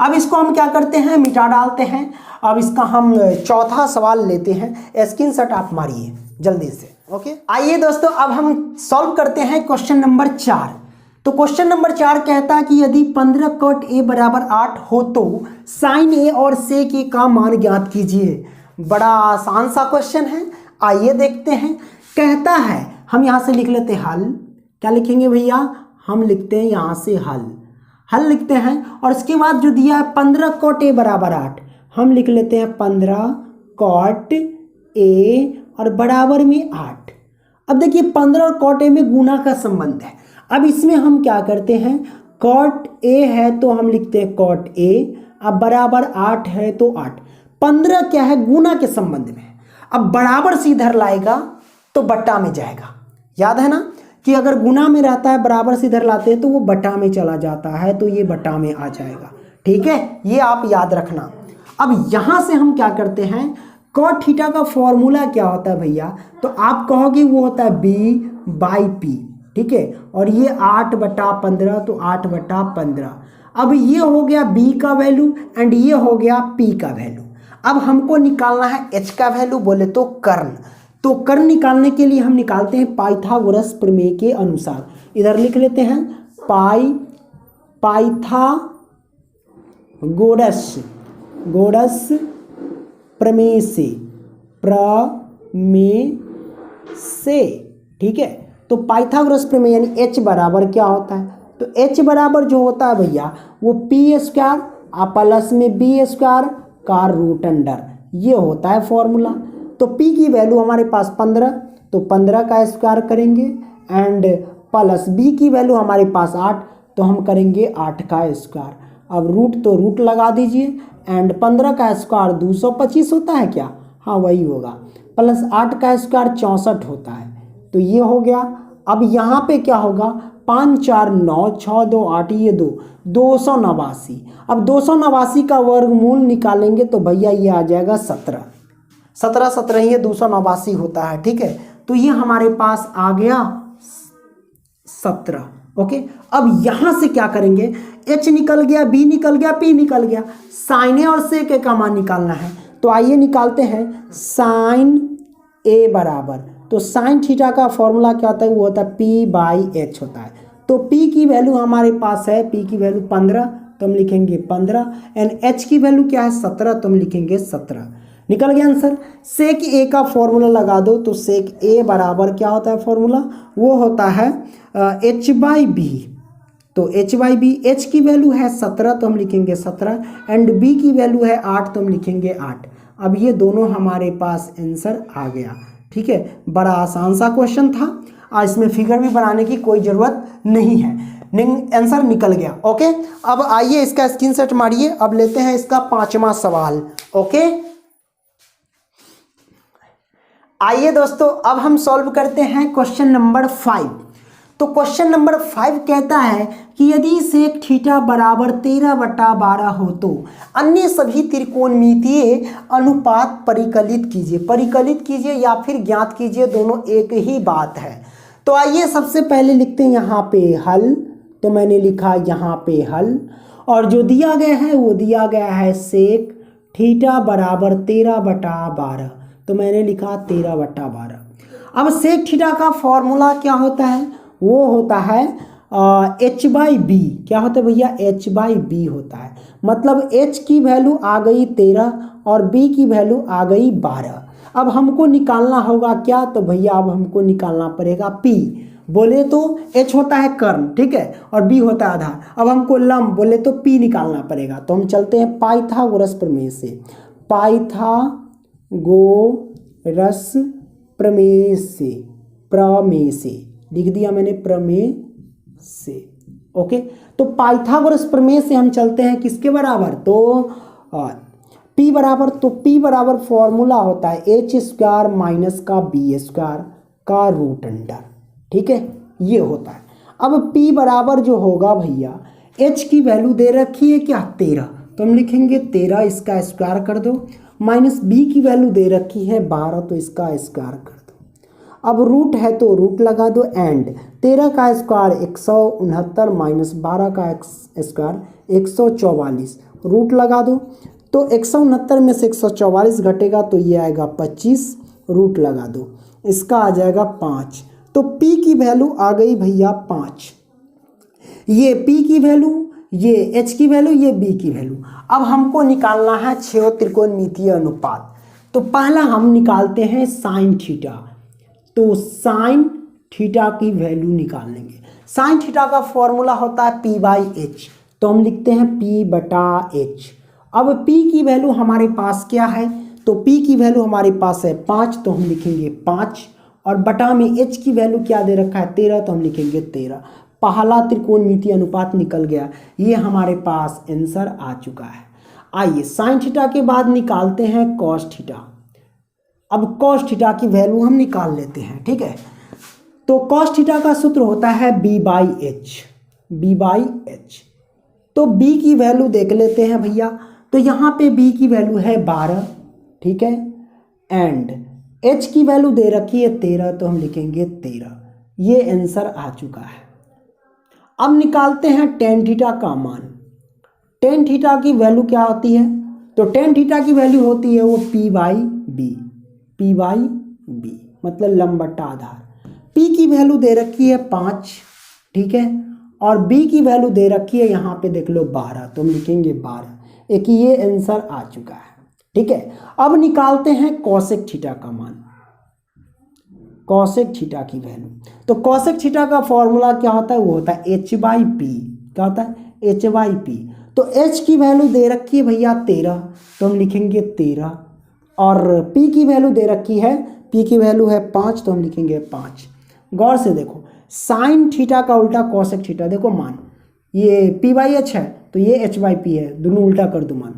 अब इसको हम क्या करते हैं, मिटा डालते हैं। अब इसका हम चौथा सवाल लेते हैं, स्क्रीनशॉट आप मारिए जल्दी से, ओके। आइए दोस्तों, अब हम सॉल्व करते हैं क्वेश्चन नंबर 4। तो क्वेश्चन नंबर 4 कहता है कि यदि 15 cot A बराबर 8 हो तो साइन A और sec A का मान ज्ञात कीजिए। बड़ा आसान सा क्वेश्चन है, आइए देखते हैं। कहता है, हम यहाँ से लिख लेते हैं हल, क्या लिखेंगे भैया, हम लिखते हैं यहाँ से हल लिखते हैं, और इसके बाद जो दिया है 15 cot A बराबर 8, हम लिख लेते हैं 15 cot A और बराबर में 8। अब देखिए 15 और cot A में गुना का संबंध है। अब इसमें हम क्या करते हैं, cot A है तो हम लिखते हैं cot A, अब बराबर 8 है तो 8। 15 क्या है, गुना के संबंध में। अब बराबर से इधर लाएगा तो बट्टा में जाएगा, याद है ना कि अगर गुना में रहता है बराबर से इधर लाते हैं तो वो बट्टा में चला जाता है, तो ये बट्टा में आ जाएगा, ठीक है, ये आप याद रखना। अब यहाँ से हम क्या करते हैं, cot थीटा का फॉर्मूला क्या होता है भैया, तो आप कहोगे वो होता है b/p, ठीक है, और ये 8/15, तो 8/15। अब ये हो गया b का वैल्यू एंड ये हो गया p का वैल्यू। अब हमको निकालना है एच का वैल्यू, बोले तो कर्ण। तो कर्ण निकालने के लिए हम निकालते हैं पाइथागोरस प्रमेय के अनुसार। इधर लिख लेते हैं पाइथागोरस प्रमेय से, ठीक है। तो पाइथागोरस प्रमेय यानी एच बराबर क्या होता है, तो एच बराबर जो होता है भैया वो पी स्क्वायर प्लस में बी स्क्वायर का रूट अंडर, ये होता है फॉर्मूला। तो p की वैल्यू हमारे पास 15, तो 15 का स्क्वायर करेंगे एंड प्लस b की वैल्यू हमारे पास 8, तो हम करेंगे 8 का स्क्वायर। अब रूट तो रूट लगा दीजिए एंड 15 का स्क्वायर 225 होता है क्या, हाँ वही होगा, प्लस 8 का स्क्वायर 64 होता है, तो ये हो गया। अब यहाँ पे क्या होगा, 5 4 9 6 2 8 ये 289। अब 289 का वर्गमूल निकालेंगे तो भैया ये आ जाएगा 17 ये 289 होता है, ठीक है। तो ये हमारे पास आ गया 17, ओके। अब यहाँ से क्या करेंगे, h निकल गया, b निकल गया, p निकल गया, साइन ए और सेक ए का मान निकालना है। तो आइए निकालते हैं साइन ए बराबर, तो साइन थीटा का फॉर्मूला क्या होता है, वो होता है p/h होता है। तो p की वैल्यू हमारे पास है, p की वैल्यू 15, तो हम लिखेंगे 15 एंड h की वैल्यू क्या है 17, तो हम लिखेंगे 17। निकल गया आंसर। सेक ए का फॉर्मूला लगा दो, तो सेक ए बराबर क्या होता है फॉर्मूला, वो होता है h/b। तो h/b, h की वैल्यू है 17 तो हम लिखेंगे 17 एंड b की वैल्यू है 8 तो हम लिखेंगे 8। अब ये दोनों हमारे पास आंसर आ गया, ठीक है। बड़ा आसान सा क्वेश्चन था, आज इसमें फिगर भी बनाने की कोई ज़रूरत नहीं है, आंसर निकल गया, ओके। अब आइए इसका स्क्रीनशॉट मारिए। अब लेते हैं इसका 5वां सवाल, ओके। आइए दोस्तों अब हम सॉल्व करते हैं क्वेश्चन नंबर 5। तो क्वेश्चन नंबर 5 कहता है कि यदि सेक थीटा बराबर 13/12 हो तो अन्य सभी त्रिकोणमितीय अनुपात परिकलित कीजिए या फिर ज्ञात कीजिए, दोनों एक ही बात है। तो आइए सबसे पहले लिखते हैं यहाँ पे हल, तो मैंने लिखा यहाँ पे हल, और जो दिया गया है वो दिया गया है सेक थीटा बराबर 13/12, तो मैंने लिखा 13/12। अब सेक थीटा का फॉर्मूला क्या होता है, वो होता है h/b। क्या होता है भैया, h/b होता है, मतलब h की वैल्यू आ गई 13 और b की वैल्यू आ गई 12। अब हमको निकालना होगा क्या, तो भैया अब हमको निकालना पड़ेगा p। बोले तो h होता है कर्ण, ठीक है, और b होता है आधार। अब हमको लंब बोले तो p निकालना पड़ेगा, तो हम चलते हैं पाइथागोरस प्रमेय से। पाइथागोरस प्रमेय से लिख दिया मैंने, प्रमेय से, ओके। तो पाइथागोरस प्रमेय से हम चलते हैं किसके बराबर, तो p बराबर, तो p बराबर फॉर्मूला होता है h² माइनस का b² का रूट अंडर, ठीक है, ये होता है। अब p बराबर जो होगा भैया, h की वैल्यू दे रखी है क्या 13, तो हम लिखेंगे 13, इसका स्क्वायर कर दो, माइनस b की वैल्यू दे रखी है 12, तो इसका स्क्वायर कर दो। अब रूट है तो रूट लगा दो एंड 13 का स्क्वायर 169 माइनस 12 का स्क्वायर 144, रूट लगा दो। तो 169 में से 144 घटेगा तो ये आएगा 25, रूट लगा दो, इसका आ जाएगा 5। तो p की वैल्यू आ गई भैया 5, ये p की वैल्यू, ये h की वैल्यू, ये b की वैल्यू। अब हमको निकालना है 6 त्रिकोणमितीय अनुपात। तो पहला हम निकालते हैं साइन थीटा, तो साइन थीटा की वैल्यू निकाल लेंगे। साइन थीटा का फॉर्मूला होता है p/h, तो हम लिखते हैं p/h। अब p की वैल्यू हमारे पास क्या है, तो p की वैल्यू हमारे पास है 5, तो हम लिखेंगे 5, और बटा में h की वैल्यू क्या दे रखा है 13, तो हम लिखेंगे 13। पहला त्रिकोणमितीय अनुपात निकल गया, ये हमारे पास आंसर आ चुका है। आइए साइन थीटा के बाद निकालते हैं कॉस थीटा। अब कॉस थीटा की वैल्यू हम निकाल लेते हैं, ठीक है। तो कॉस थीटा का सूत्र होता है b/h। तो b की वैल्यू देख लेते हैं भैया, तो यहाँ पे b की वैल्यू है 12, ठीक है, एंड h की वैल्यू दे रखी है 13, तो हम लिखेंगे 13, ये आंसर आ चुका है। अब निकालते हैं टेन थीटा का मान। टेन थीटा की वैल्यू क्या होती है, तो टेन थीटा की वैल्यू होती है वो P by B, P by B मतलब लंब बट्टा आधार। पी की वैल्यू दे रखी है 5, ठीक है, और बी की वैल्यू दे रखी है यहाँ पे देख लो 12, तो हम लिखेंगे 12। एक ये आंसर आ चुका है, ठीक है। अब निकालते हैं कॉसेक थीटा का मान, कॉसेक थीटा की वैल्यू। तो कॉसेक थीटा का फॉर्मूला क्या होता है, वो होता है एच बाई पी। क्या होता है, एच बाई पी। तो एच की वैल्यू दे रखी है भैया 13, तो हम लिखेंगे 13, और पी की वैल्यू दे रखी है, पी की वैल्यू है 5, तो हम लिखेंगे 5। गौर से देखो, साइन थीटा का उल्टा कॉसेक थीटा, देखो मान ये पी बाई एच है तो ये एच बाई पी है, दोनों उल्टा कर दो मान।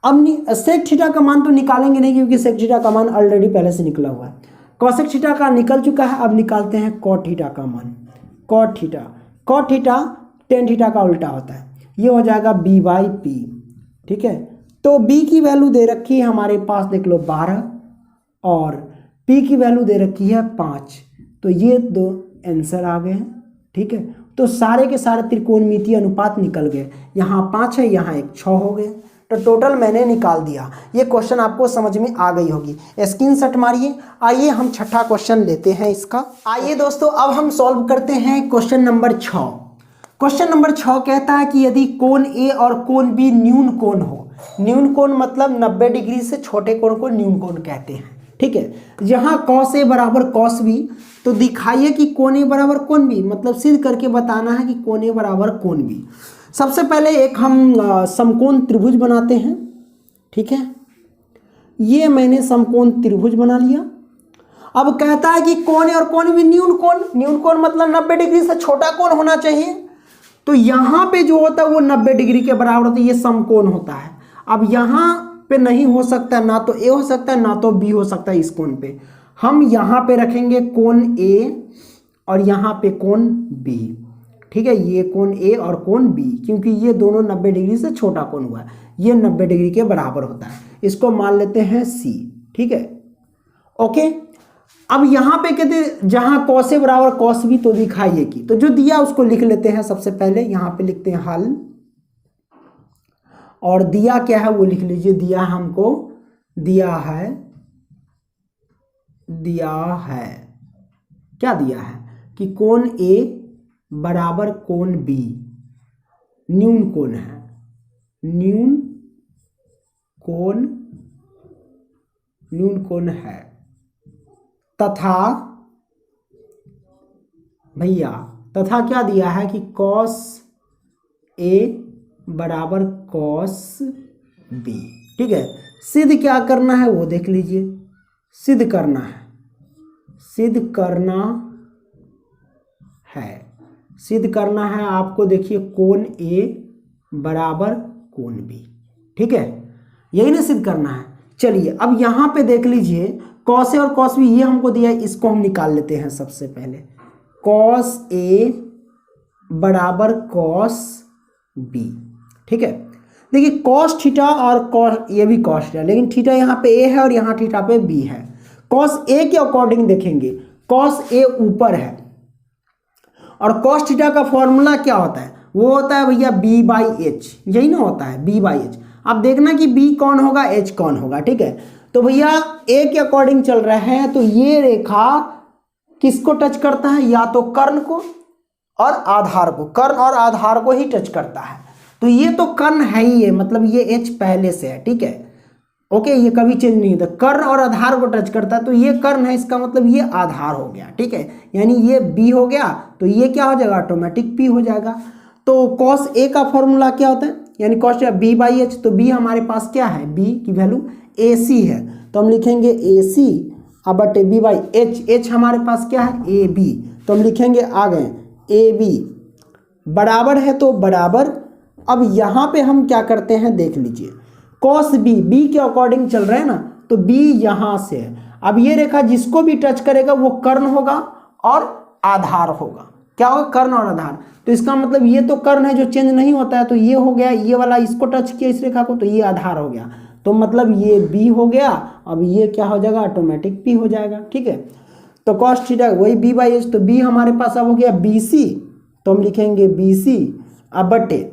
अब सेक थीटा का मान तो निकालेंगे नहीं क्योंकि सेक थीटा का मान ऑलरेडी पहले से निकला हुआ है। कॉसेक थीटा का निकल चुका है, अब निकालते हैं कॉट थीटा का मान। Cot theta, cot theta tan theta का उल्टा होता है, ये हो जाएगा बी बाई पी, ठीक है। तो बी की वैल्यू दे रखी है हमारे पास देख लो 12, और पी की वैल्यू दे रखी है 5, तो ये दो आंसर आ गए हैं, ठीक है। तो सारे के सारे त्रिकोणमितीय अनुपात निकल गए, यहाँ 5 है, यहाँ एक 6 हो गए, तो टोटल मैंने निकाल दिया। ये क्वेश्चन आपको समझ में आ गई होगी, स्क्रीनशॉट मारिए। आइए हम छठा क्वेश्चन लेते हैं इसका। आइए दोस्तों अब हम सॉल्व करते हैं क्वेश्चन नंबर 6। क्वेश्चन नंबर 6 कहता है कि यदि कोण ए और कोण बी न्यून कोण हो, न्यून कोण मतलब 90 डिग्री से छोटे कोण को न्यून कोण कहते हैं, ठीक है। जहाँ कॉस ए बराबर कॉस बी, तो दिखाइए कि कोण ए बराबर कोण बी, मतलब सिद्ध करके बताना है कि कोण ए बराबर कोण बी। सबसे पहले एक हम समकोण त्रिभुज बनाते हैं, ठीक है। ये मैंने समकोण त्रिभुज बना लिया। अब कहता है कि कोण ए और कोण बी न्यून कोण, न्यून कोण मतलब 90 डिग्री से छोटा कोण होना चाहिए, तो यहाँ पे जो होता है वो 90 डिग्री के बराबर होता है, ये समकोण होता है। अब यहाँ पे नहीं हो सकता, ना तो ए हो सकता है ना तो बी हो सकता है। इस कोण पे हम यहाँ पे रखेंगे कोण ए और यहाँ पे कोण बी, ठीक है। ये कोण ए और कोण बी, क्योंकि ये दोनों 90 डिग्री से छोटा कोण हुआ है, ये 90 डिग्री के बराबर होता है, इसको मान लेते हैं सी, ठीक है, ओके। अब यहाँ पे कहते जहाँ कॉस ए बराबर कॉस बी, तो दिखाइए कि, तो जो दिया उसको लिख लेते हैं। सबसे पहले यहाँ पे लिखते हैं हल, और दिया क्या है वो लिख लीजिए। दिया हमको दिया है क्या दिया है कि कोण ए बराबर कोण बी न्यून कोण है, न्यून कोण है, तथा भैया तथा क्या दिया है कि कॉस ए बराबर कॉस बी, ठीक है। सिद्ध क्या करना है वो देख लीजिए, सिद्ध करना है, सिद्ध करना है आपको। देखिए कोण ए बराबर कोण बी, ठीक है, यही ना सिद्ध करना है। चलिए अब यहाँ पे देख लीजिए कॉस ए और कॉस बी ये हमको दिया है, इसको हम निकाल लेते हैं। सबसे पहले कॉस ए बराबर कॉस बी, ठीक है। देखिए कॉस थीटा और कॉस, ये भी कॉस थीटा, लेकिन थीटा यहाँ पे ए है और यहाँ थीटा पे बी है। कॉस ए के अकॉर्डिंग देखेंगे, कॉस ए ऊपर है, और कॉस थीटा का फॉर्मूला क्या होता है, वो होता है भैया बी बाई एच, यही ना होता है बी बाई एच। अब देखना कि बी कौन होगा, एच कौन होगा, ठीक है। तो भैया ए के अकॉर्डिंग चल रहा है, तो ये रेखा किसको टच करता है, या तो कर्ण को और आधार को, कर्ण और आधार को ही टच करता है। तो ये तो कर्ण है ही है, मतलब ये एच पहले से है, ठीक है, ओके, ये कभी चेंज नहीं होता। कर्ण और आधार को टच करता है, तो ये कर्ण है, इसका मतलब ये आधार हो गया, ठीक है, यानी ये बी हो गया, तो ये क्या हो जाएगा, ऑटोमेटिक पी हो जाएगा। तो कॉस ए का फॉर्मूला क्या होता है, यानी कॉस बी बाई एच, तो बी हमारे पास क्या है, बी की वैल्यू ए सी है, तो हम लिखेंगे ए सी अब बटे बी बाई एच, एच हमारे पास क्या है ए बी, तो हम लिखेंगे आ गए ए बी बराबर है, तो बराबर। अब यहाँ पे हम क्या करते हैं देख लीजिए, कॉस बी, बी के अकॉर्डिंग चल रहा है ना, तो बी यहाँ से है। अब ये रेखा जिसको भी टच करेगा वो कर्ण होगा और आधार होगा, क्या होगा, कर्ण और आधार। तो इसका मतलब ये तो कर्ण है जो चेंज नहीं होता है, तो ये हो गया, ये वाला इसको टच किया इस रेखा को, तो ये आधार हो गया, तो मतलब ये बी हो गया। अब ये क्या हो जाएगा, ऑटोमेटिक पी हो जाएगा, ठीक है। तो कॉस थीटा वही बी बाई एच, तो बी हमारे पास अब हो गया बी सी, तो हम लिखेंगे बी सी अब बटे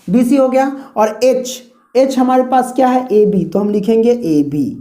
बी सी हो गया, और एच एच हमारे पास क्या है ए बी, तो हम लिखेंगे ए बी।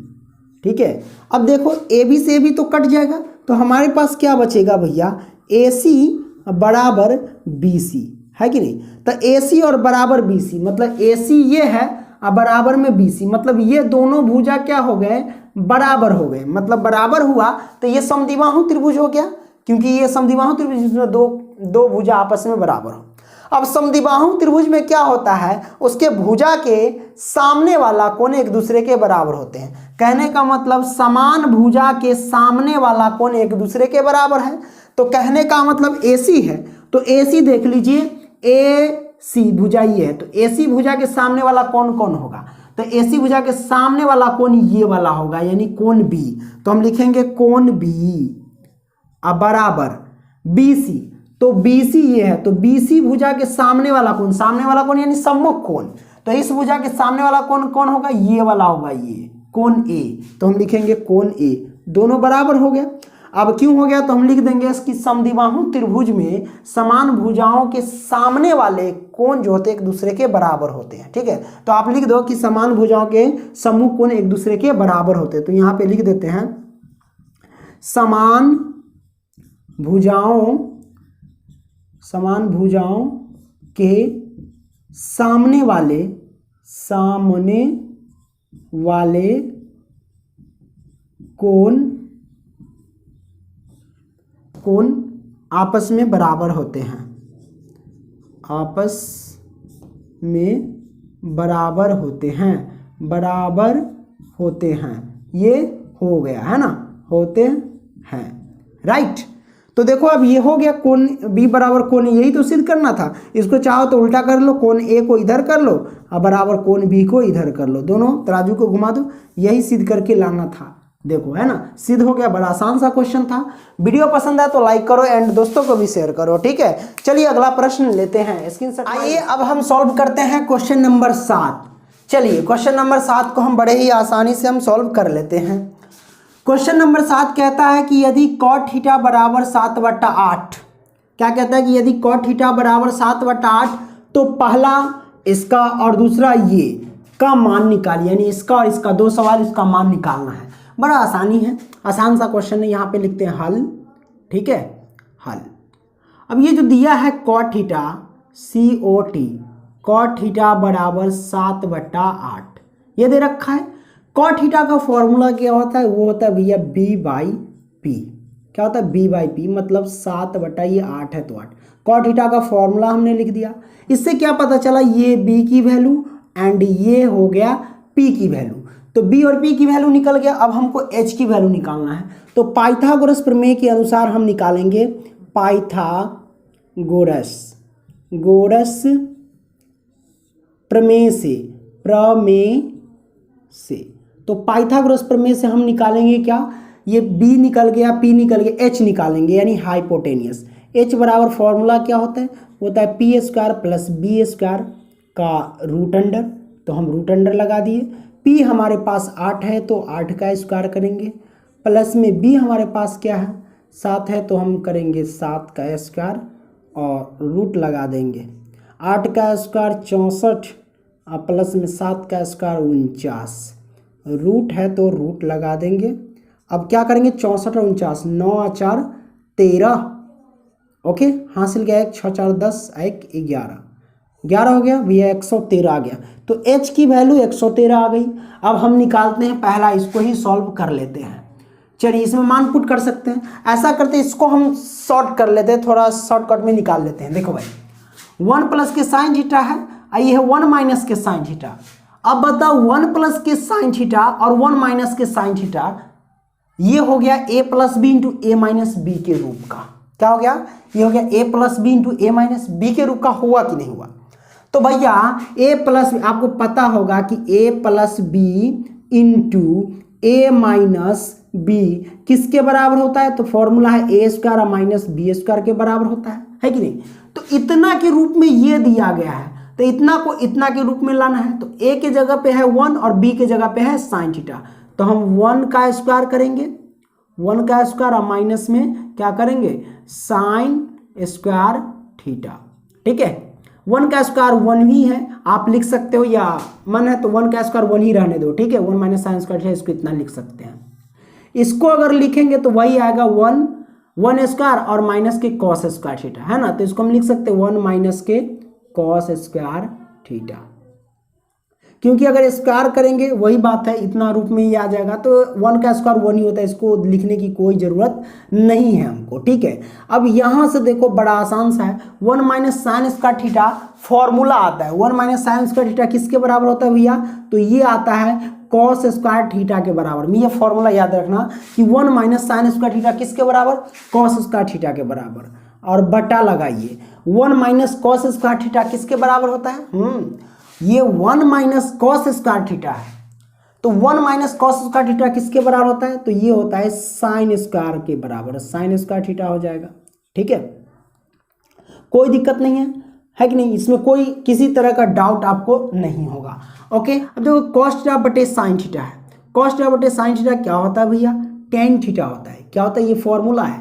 ठीक है, अब देखो ए बी से ए बी तो कट जाएगा, तो हमारे पास क्या बचेगा भैया, ए सी बराबर बी सी, है कि नहीं। तो ए सी और बराबर बी सी, मतलब ए सी ये है और बराबर में बी सी, मतलब ये दोनों भुजा क्या हो गए, बराबर हो गए। मतलब बराबर हुआ तो ये समद्विबाहु त्रिभुज हो गया, क्योंकि ये समद्विबाहु त्रिभुज जिसमें दो भुजा आपस में बराबर हो। अब समद्विबाहु त्रिभुज में क्या होता है, उसके भुजा के सामने वाला कोण एक दूसरे के बराबर होते हैं। कहने का मतलब समान भुजा के सामने वाला कोण एक दूसरे के बराबर है। तो कहने का मतलब AC है, तो AC देख लीजिए, AC भुजा ये है, तो AC भुजा के सामने वाला कोण कौन होगा, तो AC भुजा के सामने वाला कोण ये वाला होगा, यानी कोण B। तो हम लिखेंगे कोण B अब बराबर BC, तो BC ये है, तो BC भुजा के सामने वाला कोण यानी सम्मुख कोण, तो इस भुजा के सामने वाला कोण कौन होगा, ये वाला होगा, ये कोण A। तो हम लिखेंगे कोण A, दोनों बराबर हो गया। अब क्यों हो गया, तो हम लिख देंगे इसकी समद्विबाहु त्रिभुज में समान भुजाओं के सामने वाले कोण जो होते हैं एक दूसरे के बराबर होते हैं। ठीक है, तो आप लिख दो कि समान भुजाओं के सम्मुख कोण एक दूसरे के बराबर होते हैं। तो यहाँ पे लिख देते हैं समान भुजाओं के सामने वाले कोण आपस में बराबर होते हैं, ये हो गया है ना, होते हैं, राइट। तो देखो अब ये हो गया कोण B बराबर कोण, यही तो सिद्ध करना था। इसको चाहो तो उल्टा कर लो, कोण A को इधर कर लो और बराबर कोण B को इधर कर लो, दोनों तराजू को घुमा दो, यही सिद्ध करके लाना था। देखो है ना, सिद्ध हो गया, बड़ा आसान सा क्वेश्चन था। वीडियो पसंद आया तो लाइक करो एंड दोस्तों को भी शेयर करो। ठीक है, चलिए अगला प्रश्न लेते हैं, स्क्रीनशॉट आइए अब हम सॉल्व करते हैं क्वेश्चन नंबर 7। चलिए क्वेश्चन नंबर 7 को हम बड़े ही आसानी से हम सॉल्व कर लेते हैं। क्वेश्चन नंबर 7 कहता है कि यदि cot थीटा बराबर 7/8, क्या कहता है कि यदि cot थीटा बराबर 7/8 तो पहला इसका और दूसरा ये का मान निकालिए, यानी इसका और इसका, दो सवाल इसका मान निकालना है। बड़ा आसानी है, आसान सा क्वेश्चन है। यहाँ पे लिखते हैं हल। ठीक है, हल। अब ये जो दिया है cot theta COT, cot theta बराबर 7/8 ये दे रखा है। cot थीटा का फॉर्मूला क्या होता है, वो होता है भैया B/P। क्या होता है B/P, मतलब 7/8 है तो 8। cot थीटा का फॉर्मूला हमने लिख दिया। इससे क्या पता चला, ये B की वैल्यू एंड ये हो गया P की वैल्यू, तो B और P की वैल्यू निकल गया। अब हमको H की वैल्यू निकालना है, तो पाइथागोरस प्रमेय के अनुसार हम निकालेंगे पाइथागोरस प्रमेय से। तो पाइथागोरस प्रमेय से हम निकालेंगे क्या, ये B निकल गया, P निकल गया, H निकालेंगे, यानी हाइपोटेनियस। H बराबर फॉर्मूला क्या होता है, होता है P² प्लस B² का रूट अंडर, तो हम रूट अंडर लगा दिए। P हमारे पास 8 है तो 8 का स्क्वायर करेंगे, प्लस में B हमारे पास क्या है 7 है तो हम करेंगे 7 का स्क्वायर और रूट लगा देंगे। 8 का स्क्वायर 64 और प्लस में 7 का स्क्वायर 49, रूट है तो रूट लगा देंगे। अब क्या करेंगे, 64 और 49, 9 और 4 13, ओके, हासिल गया 1 6 4 10 1 11 हो गया भैया, 113 आ गया। तो H की वैल्यू 113 आ गई। अब हम निकालते हैं, पहला इसको ही सॉल्व कर लेते हैं। चलिए इसमें मान पुट कर सकते हैं, ऐसा करते हैं इसको हम शॉर्ट कर लेते हैं, थोड़ा शॉर्टकट में निकाल लेते हैं। देखो भाई 1 प्लस के साइन थीटा है, ये है 1 माइनस के साइन थीटा। अब बताओ 1 प्लस के साइन थीटा और 1 माइनस के साइन थीटा, ये हो गया A plus B into A minus B के रूप का। क्या हो गया, ये हो गया A plus B into A minus B के रूप का। हुआ कि नहीं हुआ, तो भैया A प्लस, आपको पता होगा कि A plus B into A minus B किसके बराबर होता है, तो फॉर्मूला है A² माइनस B² के बराबर होता है कि नहीं। तो इतना के रूप में ये दिया गया है, तो इतना को इतना के रूप में लाना है, तो A के जगह पे है 1 और B के जगह पे है साइन थीटा, तो हम 1 का स्क्वायर करेंगे, 1 का स्क्वायर और माइनस में क्या करेंगे साइन स्क्वायर थीटा। ठीक है, 1 का स्क्वायर 1 ही है, आप लिख सकते हो, या मन है तो 1 का स्क्वायर 1 ही रहने दो, ठीक है। 1 माइनस साइन स्क्वायर है, इसको इतना लिख सकते हैं। इसको अगर लिखेंगे तो वही आएगा 1 स्क्वायर और माइनस के कॉस स्क्वायर थीटा, है ना। तो इसको हम लिख सकते हैं 1 माइनस के कॉस स्क्वायर थीटा, क्योंकि अगर स्क्वायर करेंगे वही बात है, इतना रूप में ही आ जाएगा। तो 1 का स्क्वायर 1 ही होता है, इसको लिखने की कोई ज़रूरत नहीं है हमको, ठीक है। अब यहाँ से देखो बड़ा आसान सा है, 1 minus sine square theta formula आता है। 1 माइनस साइन स्क्वायर थीटा किसके बराबर होता है भैया, तो ये आता है कॉस स्क्वायर थीटा के बराबर में। ये फॉर्मूला याद रखना कि 1 माइनस साइन स्क्वायर थीटा किसके बराबर, कॉस स्क्वायर थीटा के बराबर, और बटा लगाइए 1 माइनस कॉस स्क्वायर थीटा किसके बराबर होता है, ये 1 माइनस कॉस स्क्वायर थीटा है। तो 1 माइनस कॉस स्क्वायर थीटा किसके बराबर होता है, तो ये होता है साइन स्क्वायर के बराबर, साइन स्क्वायर थीटा हो जाएगा, ठीक है। कोई दिक्कत नहीं है कि नहीं, इसमें कोई किसी तरह का डाउट आपको नहीं होगा। ओके, अब देखो कॉस थीटा बटे साइन थीटा है। कॉस थीटा बटे साइन थीटा क्या होता है भैया, टेन थीटा होता है। क्या होता है, ये फॉर्मूला है,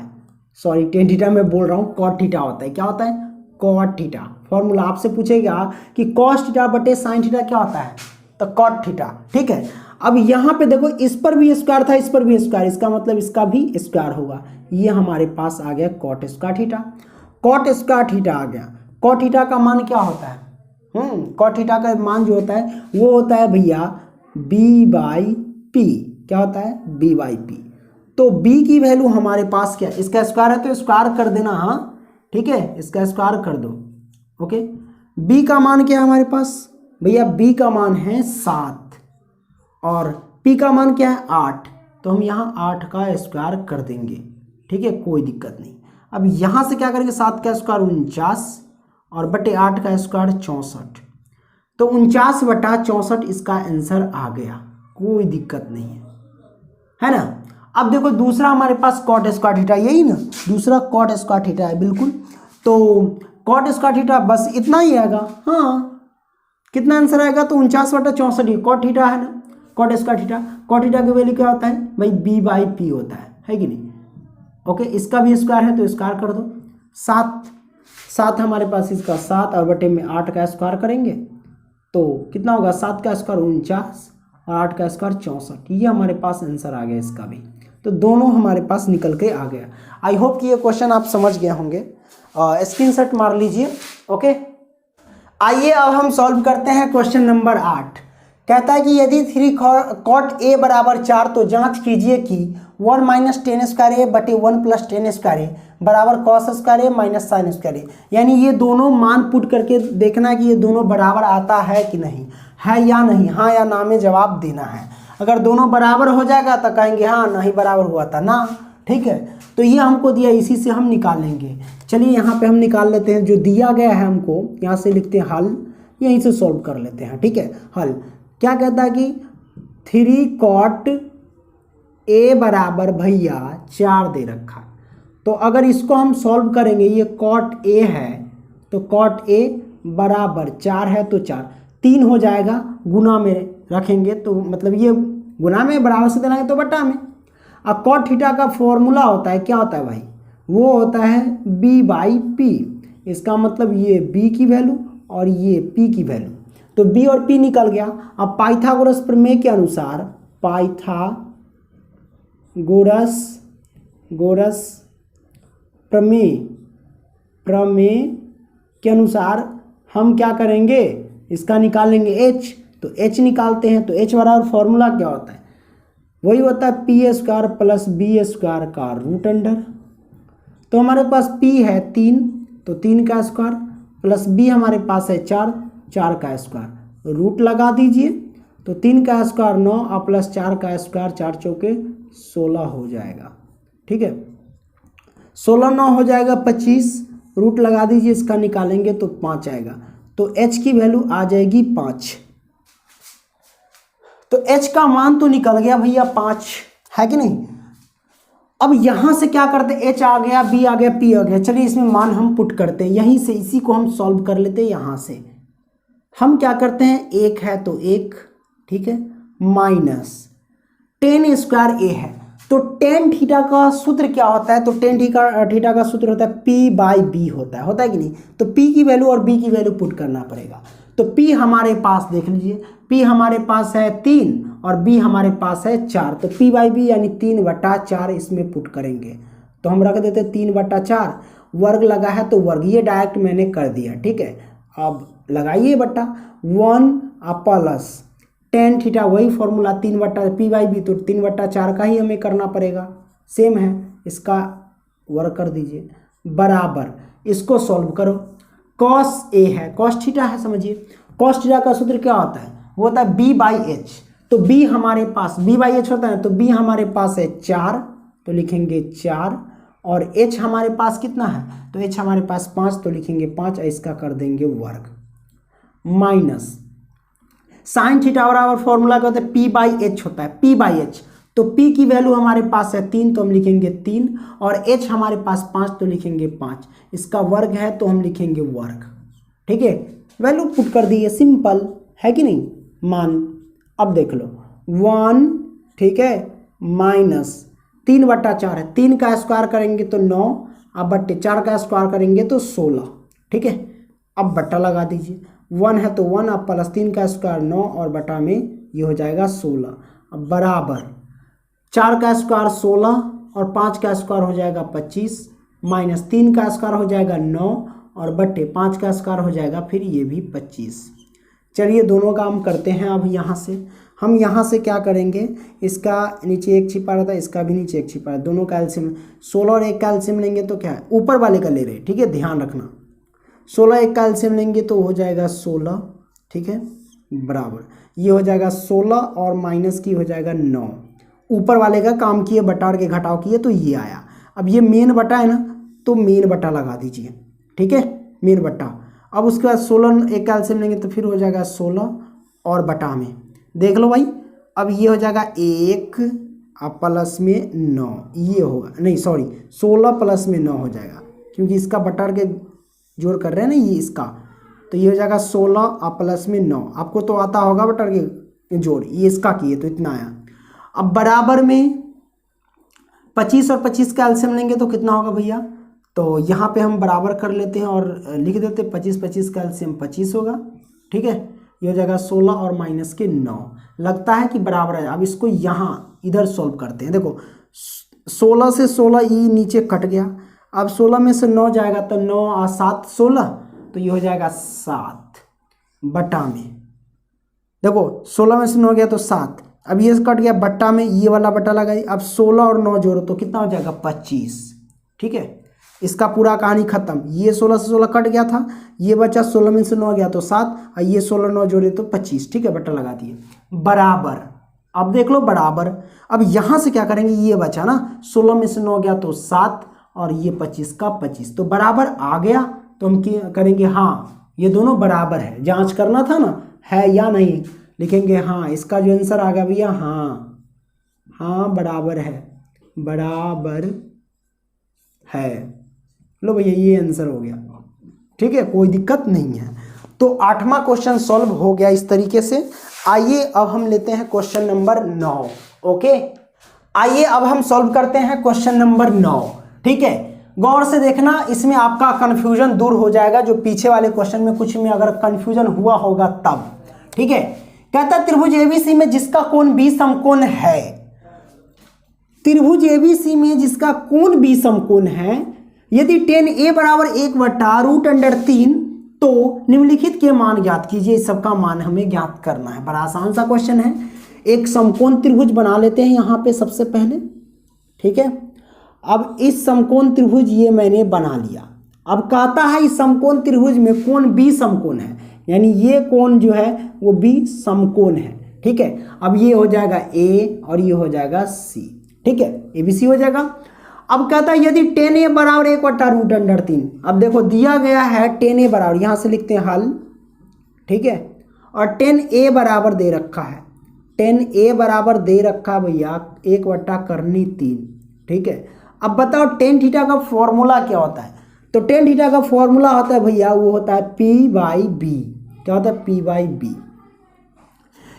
सॉरी टेन थीटा मैं बोल रहा हूँ, कॉट थीटा होता है। क्या होता है, कॉट थीटा। फॉर्मूला आपसे पूछेगा कि कॉस थीटा बटे साइन थीटा क्या होता है, तो कॉट थीटा, ठीक है। अब यहाँ पे देखो इस पर भी स्क्वायर था, इस पर भी स्क्वायर, इसका मतलब इसका भी स्क्वायर होगा। ये हमारे पास आ गया cot square theta. Cot square theta आ गया। कॉट थीटा का मान क्या होता है, कॉट थीटा का मान जो होता है वो होता है भैया b/p। क्या होता है, b/p। तो b की वैल्यू हमारे पास क्या, इसका स्क्वायर है तो स्क्वायर कर देना, हाँ ठीक है, इसका स्क्वायर कर दो। ओके, b का मान क्या है हमारे पास भैया, b का मान है 7 और p का मान क्या है 8। तो हम यहाँ 8 का स्क्वायर कर देंगे, ठीक है, कोई दिक्कत नहीं। अब यहाँ से क्या करेंगे, 7 का स्क्वायर 49 और बटे 8 का स्क्वायर 64। तो 49 बटा 64 इसका आंसर आ गया, कोई दिक्कत नहीं है ना। अब देखो दूसरा हमारे पास कॉट स्क्वायर थीटा, यही ना, दूसरा कॉट स्क्वायर थीटा है बिल्कुल। तो कॉट स्क्वायर थीटा बस इतना ही आएगा, हाँ कितना आंसर आएगा, तो 49 बटा 64 ही कॉट थीटा है ना, cot square theta. Cot theta की वैल्यू क्या होता है भाई, b/p होता है कि नहीं। ओके, इसका भी स्क्वायर है तो स्क्वायर कर दो, 7 हमारे पास, इसका 7 और बटे में 8 का स्क्वायर करेंगे तो कितना होगा, 7 का स्क्वायर 49 और 8 का स्क्वायर 64। ये हमारे पास आंसर आ गया इसका भी। तो दोनों हमारे पास निकल के आ गया। आई होप कि ये क्वेश्चन आप समझ गए होंगे, स्क्रीनशॉट मार लीजिए। ओके, आइए अब हम सॉल्व करते हैं क्वेश्चन नंबर 8। कहता है कि यदि 3 कॉट ए बराबर 4 तो जांच कीजिए कि 1 माइनस टेन स्क्वायर ए बटे 1 प्लस टेन स्क्वायर ए बराबर कॉस स्क्वायर ए माइनस साइन स्क्वायर ए। यानी ये दोनों मान पुट करके देखना है कि ये दोनों बराबर आता है कि नहीं, है या नहीं, हाँ या ना में जवाब देना है। अगर दोनों बराबर हो जाएगा तो कहेंगे हाँ, नहीं बराबर हुआ था ना, ठीक है। तो ये हमको दिया, इसी से हम निकालेंगे। चलिए यहाँ पे हम निकाल लेते हैं, जो दिया गया है हमको, यहाँ से लिखते हैं हल, यहीं से सॉल्व कर लेते हैं, ठीक है। हल क्या कहता है कि 3 कॉट ए बराबर भैया 4 दे रखा। तो अगर इसको हम सॉल्व करेंगे, ये कॉट ए है तो कॉट ए बराबर 4 है तो 4, 3 हो जाएगा, गुना में रखेंगे तो मतलब ये गुना में बराबर से देना है तो बटा में। अब कॉट थीटा का फॉर्मूला होता है, क्या होता है भाई, वो होता है b/p। इसका मतलब ये b की वैल्यू और ये p की वैल्यू, तो b और p निकल गया। अब पाइथागोरस प्रमेय के अनुसार, पाइथागोरस प्रमेय के अनुसार हम क्या करेंगे, इसका निकालेंगे h। तो h निकालते हैं, तो h बराबर फॉर्मूला क्या होता है, वही होता है p square plus b square का रूट अंडर। तो हमारे पास p है 3, तो 3 का स्क्वायर प्लस b हमारे पास है 4, 4 का स्क्वायर, रूट लगा दीजिए। तो 3 का स्क्वायर 9 और प्लस 4 का स्क्वायर 4 चौके 16 हो जाएगा, ठीक है। 16 9 हो जाएगा 25, रूट लगा दीजिए, इसका निकालेंगे तो 5 आएगा। तो h की वैल्यू आ जाएगी 5। तो h का मान तो निकल गया भैया 5, है कि नहीं। अब यहां से क्या करते, h आ गया, b आ गया, p आ गया। चलिए इसमें मान हम पुट करते हैं, यहीं से इसी को हम सॉल्व कर लेते हैं। यहां से हम क्या करते हैं, 1 है तो 1, ठीक है, माइनस 10 स्क्वायर a है तो टेन थीटा का सूत्र क्या होता है? तो टेन थीटा का सूत्र होता है पी बाई बी होता है कि नहीं? तो पी की वैल्यू और बी की वैल्यू पुट करना पड़ेगा। तो पी हमारे पास देख लीजिए, पी हमारे पास है 3 और बी हमारे पास है 4। तो पी बाई बी यानी 3/4 इसमें पुट करेंगे। तो हम रख देते 3/4, वर्ग लगा है तो वर्ग, ये डायरेक्ट मैंने कर दिया, ठीक है। अब लगाइए बट्टा 1 प्लस टेन थीटा, वही फॉर्मूला 3 पी बाई बी, तो 3/4 का ही हमें करना पड़ेगा, सेम है, इसका वर्ग कर दीजिए, बराबर इसको सॉल्व करो। कॉस ए है, कॉस थीटा है, समझिए कॉस थीटा का सूत्र क्या होता है? वो होता है बी बाई एच। तो बी हमारे पास बी बाई एच होता है, तो बी हमारे पास है 4, तो लिखेंगे 4, और एच हमारे पास कितना है? तो एच हमारे पास 5, तो लिखेंगे 5, इसका कर देंगे वर्ग, माइनस साइन थीटा बराबर फॉर्मूला क्या होता है? पी बाई एच होता है, पी बाई एच। तो पी की वैल्यू हमारे पास है 3, तो हम लिखेंगे 3, और एच हमारे पास 5, तो लिखेंगे 5, इसका वर्ग है तो हम लिखेंगे वर्ग, ठीक है। वैल्यू पुट कर दी है, सिंपल है कि नहीं? मान अब देख लो 1, ठीक है, माइनस 3/4 है, 3 का स्क्वायर करेंगे तो 9, अब बट्टे 4 का स्क्वायर करेंगे तो 16, ठीक है। अब बट्टा लगा दीजिए, 1 है तो 1, अब प्लस 3 का स्क्वायर 9 और बटा में ये हो जाएगा 16, अब बराबर 4 का स्क्वायर 16 और 5 का स्क्वायर हो जाएगा 25, माइनस 3 का स्क्वायर हो जाएगा 9 और बट्टे 5 का स्क्वायर हो जाएगा फिर ये भी 25। चलिए दोनों काम करते हैं। अब हम यहाँ से क्या करेंगे, इसका नीचे 1 छिपा रहता है, इसका भी नीचे 1 छिपा है, दोनों का एलसीएम 16 और 1 का एलसीएम लेंगे तो क्या है, ऊपर वाले का ले रहे, ठीक है, ध्यान रखना। 16 1 का एलसीएम लेंगे तो हो जाएगा 16, ठीक है, बराबर ये हो जाएगा 16 और माइनस की हो जाएगा 9, ऊपर वाले का काम किए, बटा और के घटाव किए तो ये आया। अब ये मेन बटा है ना, तो मेन बटा लगा दीजिए, ठीक है, मेन बटा। अब उसके बाद 16 1 का एलसीएम लेंगे तो फिर हो जाएगा 16 और बटा में देख लो भाई, अब ये हो जाएगा 1 प्लस में 9, ये होगा नहीं सॉरी 16 प्लस में 9 हो जाएगा, क्योंकि इसका बटा के जोड़ कर रहे हैं ना ये इसका, तो ये हो जाएगा 16 प्लस में 9, आपको तो आता होगा बटा के जोड़, ये इसका किए तो इतना आया। अब बराबर में 25 और 25 का एलसीएम लेंगे तो कितना होगा भैया, तो यहाँ पे हम बराबर कर लेते हैं और लिख देते 25 का एलसीएम 25 होगा, ठीक है, ये हो जाएगा 16 और माइनस के 9, लगता है कि बराबर है। अब इसको यहाँ इधर सॉल्व करते हैं, देखो 16 से 16 ये नीचे कट गया, अब 16 में से 9 जाएगा तो 9 और 7 16, तो ये हो जाएगा 7 बटा में, देखो 16 में से 9 गया तो 7, अब ये कट गया बट्टा में, ये वाला बट्टा लगाई, अब 16 और 9 जोड़ो तो कितना हो जाएगा 25, ठीक है, इसका पूरा कहानी खत्म। ये 16 से 16 कट गया था, ये बचा 16 में से 9 गया तो 7, और ये 16 9 जोड़े तो 25, ठीक है, बट्टा लगा दिए, बराबर। अब देख लो बराबर, अब यहाँ से क्या करेंगे, ये बचा ना 16 में से 9 गया तो 7 और ये 25 का 25, तो बराबर आ गया। तो हम क्या करेंगे, हाँ ये दोनों बराबर है, जांच करना था ना है या नहीं, लिखेंगे हाँ, इसका जो आंसर आ गया भैया हाँ बराबर है, बराबर है। लो भैया ये आंसर हो गया, ठीक है, कोई दिक्कत नहीं है। तो 8वां क्वेश्चन सॉल्व हो गया इस तरीके से। आइए अब हम लेते हैं क्वेश्चन नंबर 9, ओके, आइए अब हम सॉल्व करते हैं क्वेश्चन नंबर 9, ठीक है। गौर से देखना, इसमें आपका कंफ्यूजन दूर हो जाएगा, जो पीछे वाले क्वेश्चन में कुछ में अगर कंफ्यूजन हुआ होगा तब, ठीक है। कहता है त्रिभुज एबीसी में जिसका कोण बी समकोण है, त्रिभुज एबीसी में जिसका कोण बी समकोण है, यदि tan a बराबर 1/√3 तो निम्नलिखित के मान ज्ञात कीजिए। इस सब का मान हमें ज्ञात करना है, बड़ा आसान सा क्वेश्चन है। एक समकोण त्रिभुज बना लेते हैं यहाँ पे सबसे पहले, ठीक है। अब इस समकोण त्रिभुज ये मैंने बना लिया। अब कहता है इस समकोण त्रिभुज में कोण b समकोण है, यानी ये कोण जो है वो b समकोण है, ठीक है। अब ये हो जाएगा a और ये हो जाएगा c, ठीक है, ABC हो जाएगा। अब कहता है यदि tan a बराबर 1/√3, अब देखो दिया गया है tan a बराबर, यहाँ से लिखते हैं हल, ठीक है, और tan a बराबर दे रखा है, tan a बराबर दे रखा भैया 1/3, ठीक है। अब बताओ tan थीटा का फॉर्मूला क्या होता है, तो tan थीटा का फॉर्मूला होता है भैया वो होता है P/B, क्या होता है P/B।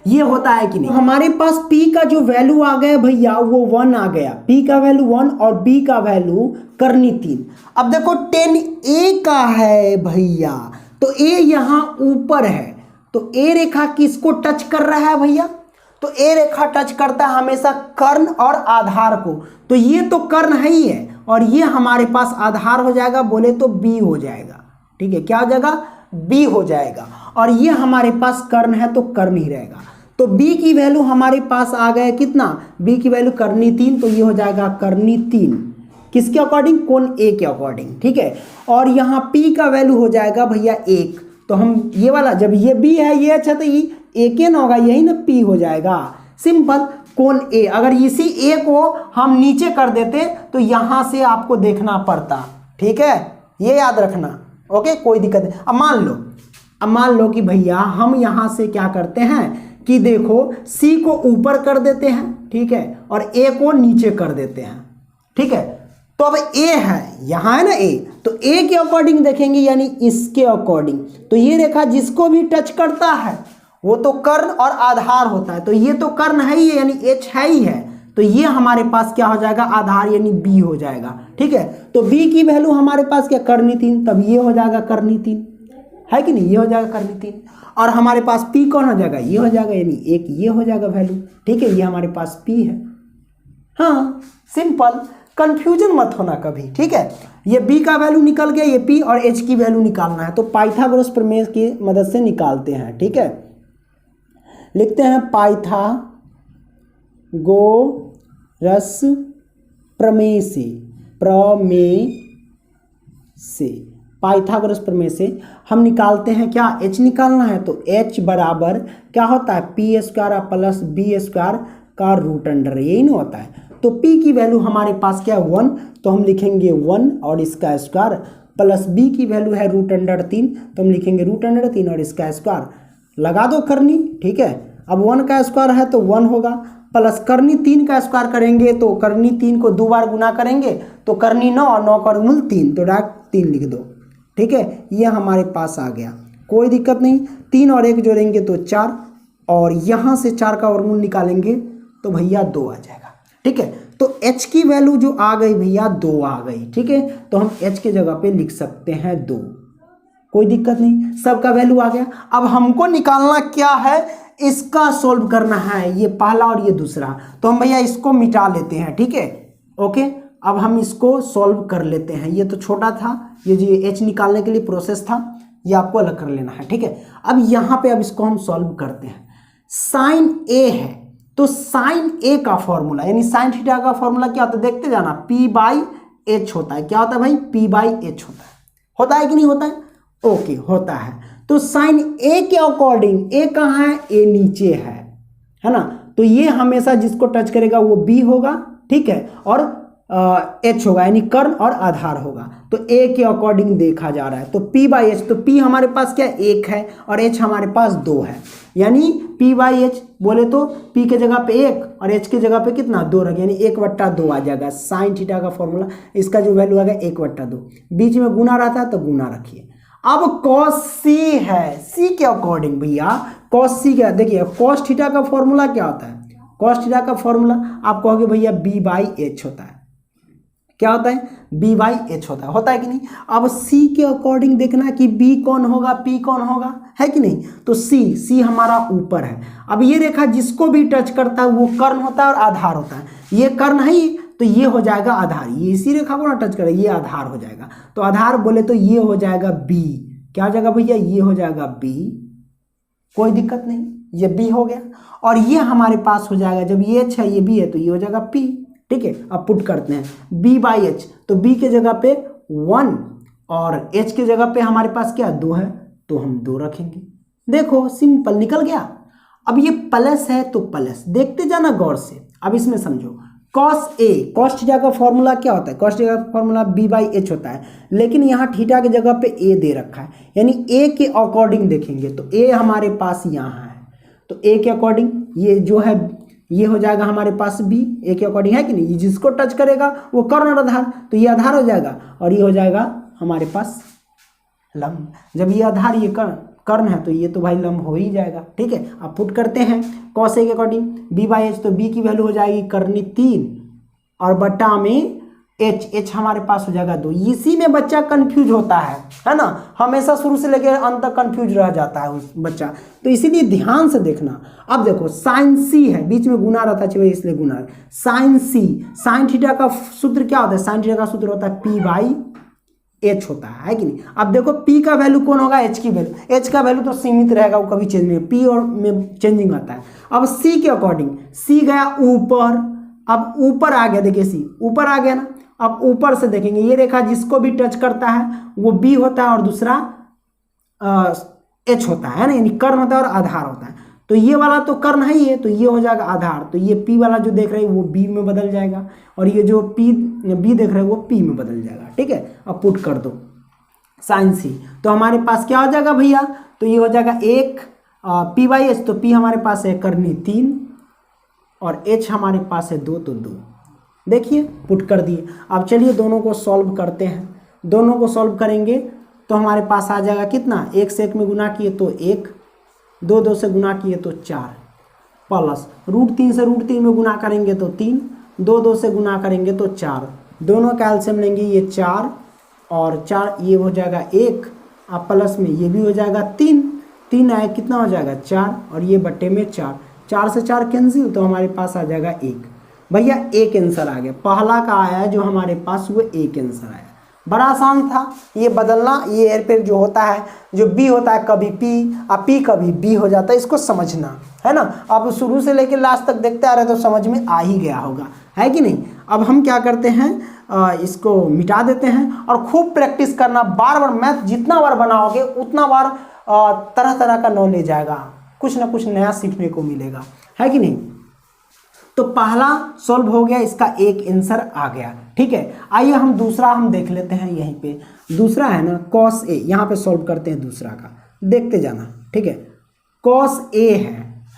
ये होता है कि नहीं। तो हमारे पास P का जो वैल्यू आ गया भैया वो 1 आ गया, P का वैल्यू 1 और B का वैल्यू करनी 3। अब देखो 10A का है भैया, तो A यहाँ ऊपर है, तो A रेखा किसको टच कर रहा है भैया, तो A रेखा टच करता है हमेशा कर्ण और आधार को, तो ये तो कर्ण है ही है और ये हमारे पास आधार हो जाएगा, बोले तो B हो जाएगा। ठीक है, क्या हो जाएगा, B हो जाएगा। और ये हमारे पास कर्ण है तो कर्ण ही रहेगा। तो B की वैल्यू हमारे पास आ गया कितना, B की वैल्यू करनी 3, तो ये हो जाएगा करनी 3 किसके अकॉर्डिंग, कोण A के अकॉर्डिंग। ठीक है, और यहाँ P का वैल्यू हो जाएगा भैया 1, तो हम ये वाला जब ये B है ये अच्छा तो ये A के ना होगा, यही ना P हो जाएगा। सिंपल, कोण A, अगर इसी A को हम नीचे कर देते तो यहाँ से आपको देखना पड़ता। ठीक है, ये याद रखना। ओके, कोई दिक्कत नहीं। अब मान लो कि भैया हम यहाँ से क्या करते हैं कि देखो C को ऊपर कर देते हैं, ठीक है, और A को नीचे कर देते हैं। ठीक है, तो अब A है, यहाँ है ना A, तो A के अकॉर्डिंग देखेंगे यानी इसके अकॉर्डिंग, तो ये रेखा जिसको भी टच करता है वो तो कर्ण और आधार होता है, तो ये तो कर्ण है ही है यानी H है ही है, तो ये हमारे पास क्या हो जाएगा, आधार यानी B हो जाएगा। ठीक है, तो B की वैल्यू हमारे पास क्या, करनी 3, तब ये हो जाएगा करनी 3, है कि नहीं, ये हो जाएगा करनी 3। और हमारे पास P कौन हो जाएगा, ये हो जाएगा यानी 1, ये हो जाएगा वैल्यू। ठीक है, ये हमारे पास P है। हाँ, सिंपल, कंफ्यूजन मत होना कभी। ठीक है, ये B का वैल्यू निकल गया, ये P और H की वैल्यू निकालना है, तो पाइथागोरस प्रमेय की मदद से निकालते हैं। ठीक है, लिखते हैं पाइथागोरस प्रमेय से पाइथागोरस प्रमेय से हम निकालते हैं क्या, H निकालना है, तो H बराबर क्या होता है, P square plus B square का रूट अंडर, यही नहीं होता है। तो P की वैल्यू हमारे पास क्या है 1, तो हम लिखेंगे 1 और इसका स्क्वायर, प्लस B की वैल्यू है रूट अंडर 3, तो हम लिखेंगे रूट अंडर 3 और इसका स्क्वायर, लगा दो करनी। ठीक है, अब 1 का स्क्वायर है तो 1 होगा, प्लस करनी 3 का स्क्वायर करेंगे तो करनी 3 को 2 बार गुना करेंगे तो करनी 9 और 9 का वर्गमूल 3, तो डायरेक्ट 3 लिख दो। ठीक है, ये हमारे पास आ गया, कोई दिक्कत नहीं। 3 और 1 जोड़ेंगे तो 4, और यहाँ से 4 का वर्गमूल निकालेंगे तो भैया 2 आ जाएगा। ठीक है, तो H की वैल्यू जो आ गई भैया 2 आ गई। ठीक है, तो हम H के जगह पे लिख सकते हैं 2, कोई दिक्कत नहीं, सबका वैल्यू आ गया। अब हमको निकालना क्या है, इसका सोल्व करना है, ये पहला और ये दूसरा, तो हम भैया इसको मिटा लेते हैं। ठीक है, ओके, अब हम इसको सॉल्व कर लेते हैं। ये तो छोटा था, ये जो H निकालने के लिए प्रोसेस था ये आपको अलग कर लेना है। ठीक है, अब यहाँ पे अब इसको हम सॉल्व करते हैं। साइन A है तो साइन A का फॉर्मूला यानी साइन थीटा का फॉर्मूला क्या होता है, देखते जाना, P/H होता है। क्या होता है भाई, P/H होता है कि नहीं होता है, ओके होता है। तो साइन A के अकॉर्डिंग, A कहाँ है, A नीचे है ना, तो ये हमेशा जिसको टच करेगा वो B होगा। ठीक है, और H होगा यानी कर्ण और आधार होगा, तो A के अकॉर्डिंग देखा जा रहा है। तो P/H, तो P हमारे पास क्या 1 है और H हमारे पास 2 है, यानी P/H बोले तो P के जगह पे 1 और H के जगह पे कितना 2 रख, यानी 1/2 आ जाएगा। साइन थीटा का फॉर्मूला, इसका जो वैल्यू आ गया 1/2, बीच में गुना रहता है तो गुना रखिए। अब cos C है, C के अकॉर्डिंग भैया cos C क्या, देखिए cos थीटा का फॉर्मूला क्या होता है, cos थीटा का फॉर्मूला आप कहोगे भैया B/H होता है। क्या होता है, B/H होता है कि नहीं। अब C के अकॉर्डिंग देखना कि B कौन होगा, P कौन होगा, है कि नहीं। तो C हमारा ऊपर है। अब ये रेखा जिसको भी टच करता है वो कर्ण होता है और आधार होता है, ये कर्ण है ही, तो ये हो जाएगा आधार। ये इसी रेखा को ना टच करे, ये आधार हो जाएगा। तो आधार बोले तो ये हो जाएगा B। क्या हो जाएगा भैया, ये हो जाएगा B, कोई दिक्कत नहीं, ये B हो गया। और ये हमारे पास हो जाएगा, जब ये H है ये B है तो ये हो जाएगा P। ठीक है, अब पुट करते हैं B/H, तो B के जगह पे 1 और H के जगह पे हमारे पास क्या 2 है, तो हम 2 रखेंगे। देखो सिंपल निकल गया। अब ये प्लस है तो प्लस, देखते जाना गौर से। अब इसमें समझो cos A, cos थीटा का फॉर्मूला क्या होता है, cos थीटा का फॉर्मूला B/H होता है, लेकिन यहाँ थीटा की जगह पे A दे रखा है, यानी A के अकॉर्डिंग देखेंगे तो A हमारे पास यहाँ है, तो A के अकॉर्डिंग ये जो है ये हो जाएगा हमारे पास B, A के अकॉर्डिंग, है कि नहीं। जिसको टच करेगा वो कर्ण और आधार, तो ये आधार हो जाएगा और ये हो जाएगा हमारे पास लंब। जब ये आधार ये कर्ण, कर्ण है तो ये तो भाई लंब हो ही जाएगा। ठीक है, अब पुट करते हैं कॉस ए के अकॉर्डिंग बी बाई एच, तो बी की वैल्यू हो जाएगी कर्णी 3 और बटा में एच हमारे पास हो जाएगा 2। इसी में बच्चा कंफ्यूज होता है ना, हमेशा शुरू से लेकर अंत तक कंफ्यूज रह जाता है उस बच्चा, तो इसीलिए ध्यान से देखना। अब देखो साइन सी है, बीच में गुना रहता है इसलिए गुना, साइन सी, साइन थीटा का सूत्र क्या होता है, साइन थीटा का सूत्र होता है पी बाई एच होता है कि नहीं। अब देखो पी का वैल्यू कौन होगा, एच की वैल्यू, एच का वैल्यू तो सीमित रहेगा, वो कभी चेंज नहीं, पी और में चेंजिंग आता है। अब सी के अकॉर्डिंग, सी गया ऊपर, अब ऊपर आ गया, देखिए सी ऊपर आ गया ना, अब ऊपर से देखेंगे ये रेखा जिसको भी टच करता है वो बी होता है और दूसरा एच होता है ना, यानी कर्ण होता है और आधार होता है। तो ये वाला तो कर्ण है ही है, तो ये हो जाएगा आधार, तो ये पी वाला जो देख रहे हैं वो बी में बदल जाएगा और ये जो बी देख रहे हैं वो पी में बदल जाएगा। ठीक है, अब पुट कर दो साइन सी, तो हमारे पास क्या हो जाएगा भैया, तो ये हो जाएगा 1 पी बाई एच, तो पी हमारे पास है कर्णी 3 और एच हमारे पास है 2, तो 2। देखिए पुट कर दिए। अब चलिए दोनों को सॉल्व करते हैं, दोनों को सॉल्व करेंगे तो हमारे पास आ जाएगा कितना, 1 से 1 में गुना किए तो 1, 2 से गुना किए तो 4, प्लस √3 से √3 में गुना करेंगे तो 3, 2 से गुना करेंगे तो 4, दोनों का एलसीएम लेंगे, ये 4 और 4 ये हो जाएगा 1, अब प्लस में ये भी हो जाएगा 3 आए कितना हो जाएगा 4 और ये बट्टे में 4 से 4 कैंसिल, तो हमारे पास आ जाएगा 1। भैया एक आंसर आ गया, पहला का आया जो हमारे पास वो एक आंसर आया, बड़ा आसान था ये बदलना। ये एयरपेयर जो होता है, जो बी होता है कभी पी और पी कभी बी हो जाता है, इसको समझना है ना। अब शुरू से लेकर लास्ट तक देखते आ रहे तो समझ में आ ही गया होगा, है कि नहीं। अब हम क्या करते हैं, इसको मिटा देते हैं और खूब प्रैक्टिस करना, बार बार मैथ जितना बार बनाओगे उतना बार तरह तरह का नॉलेज आएगा, कुछ ना कुछ नया सीखने को मिलेगा, है कि नहीं। तो पहला सॉल्व हो गया, इसका एक आंसर आ गया। ठीक है, आइए हम दूसरा हम देख लेते हैं। यहीं पे दूसरा है ना कॉस ए, यहाँ पे सॉल्व करते हैं दूसरा का, देखते जाना। ठीक है, कॉस ए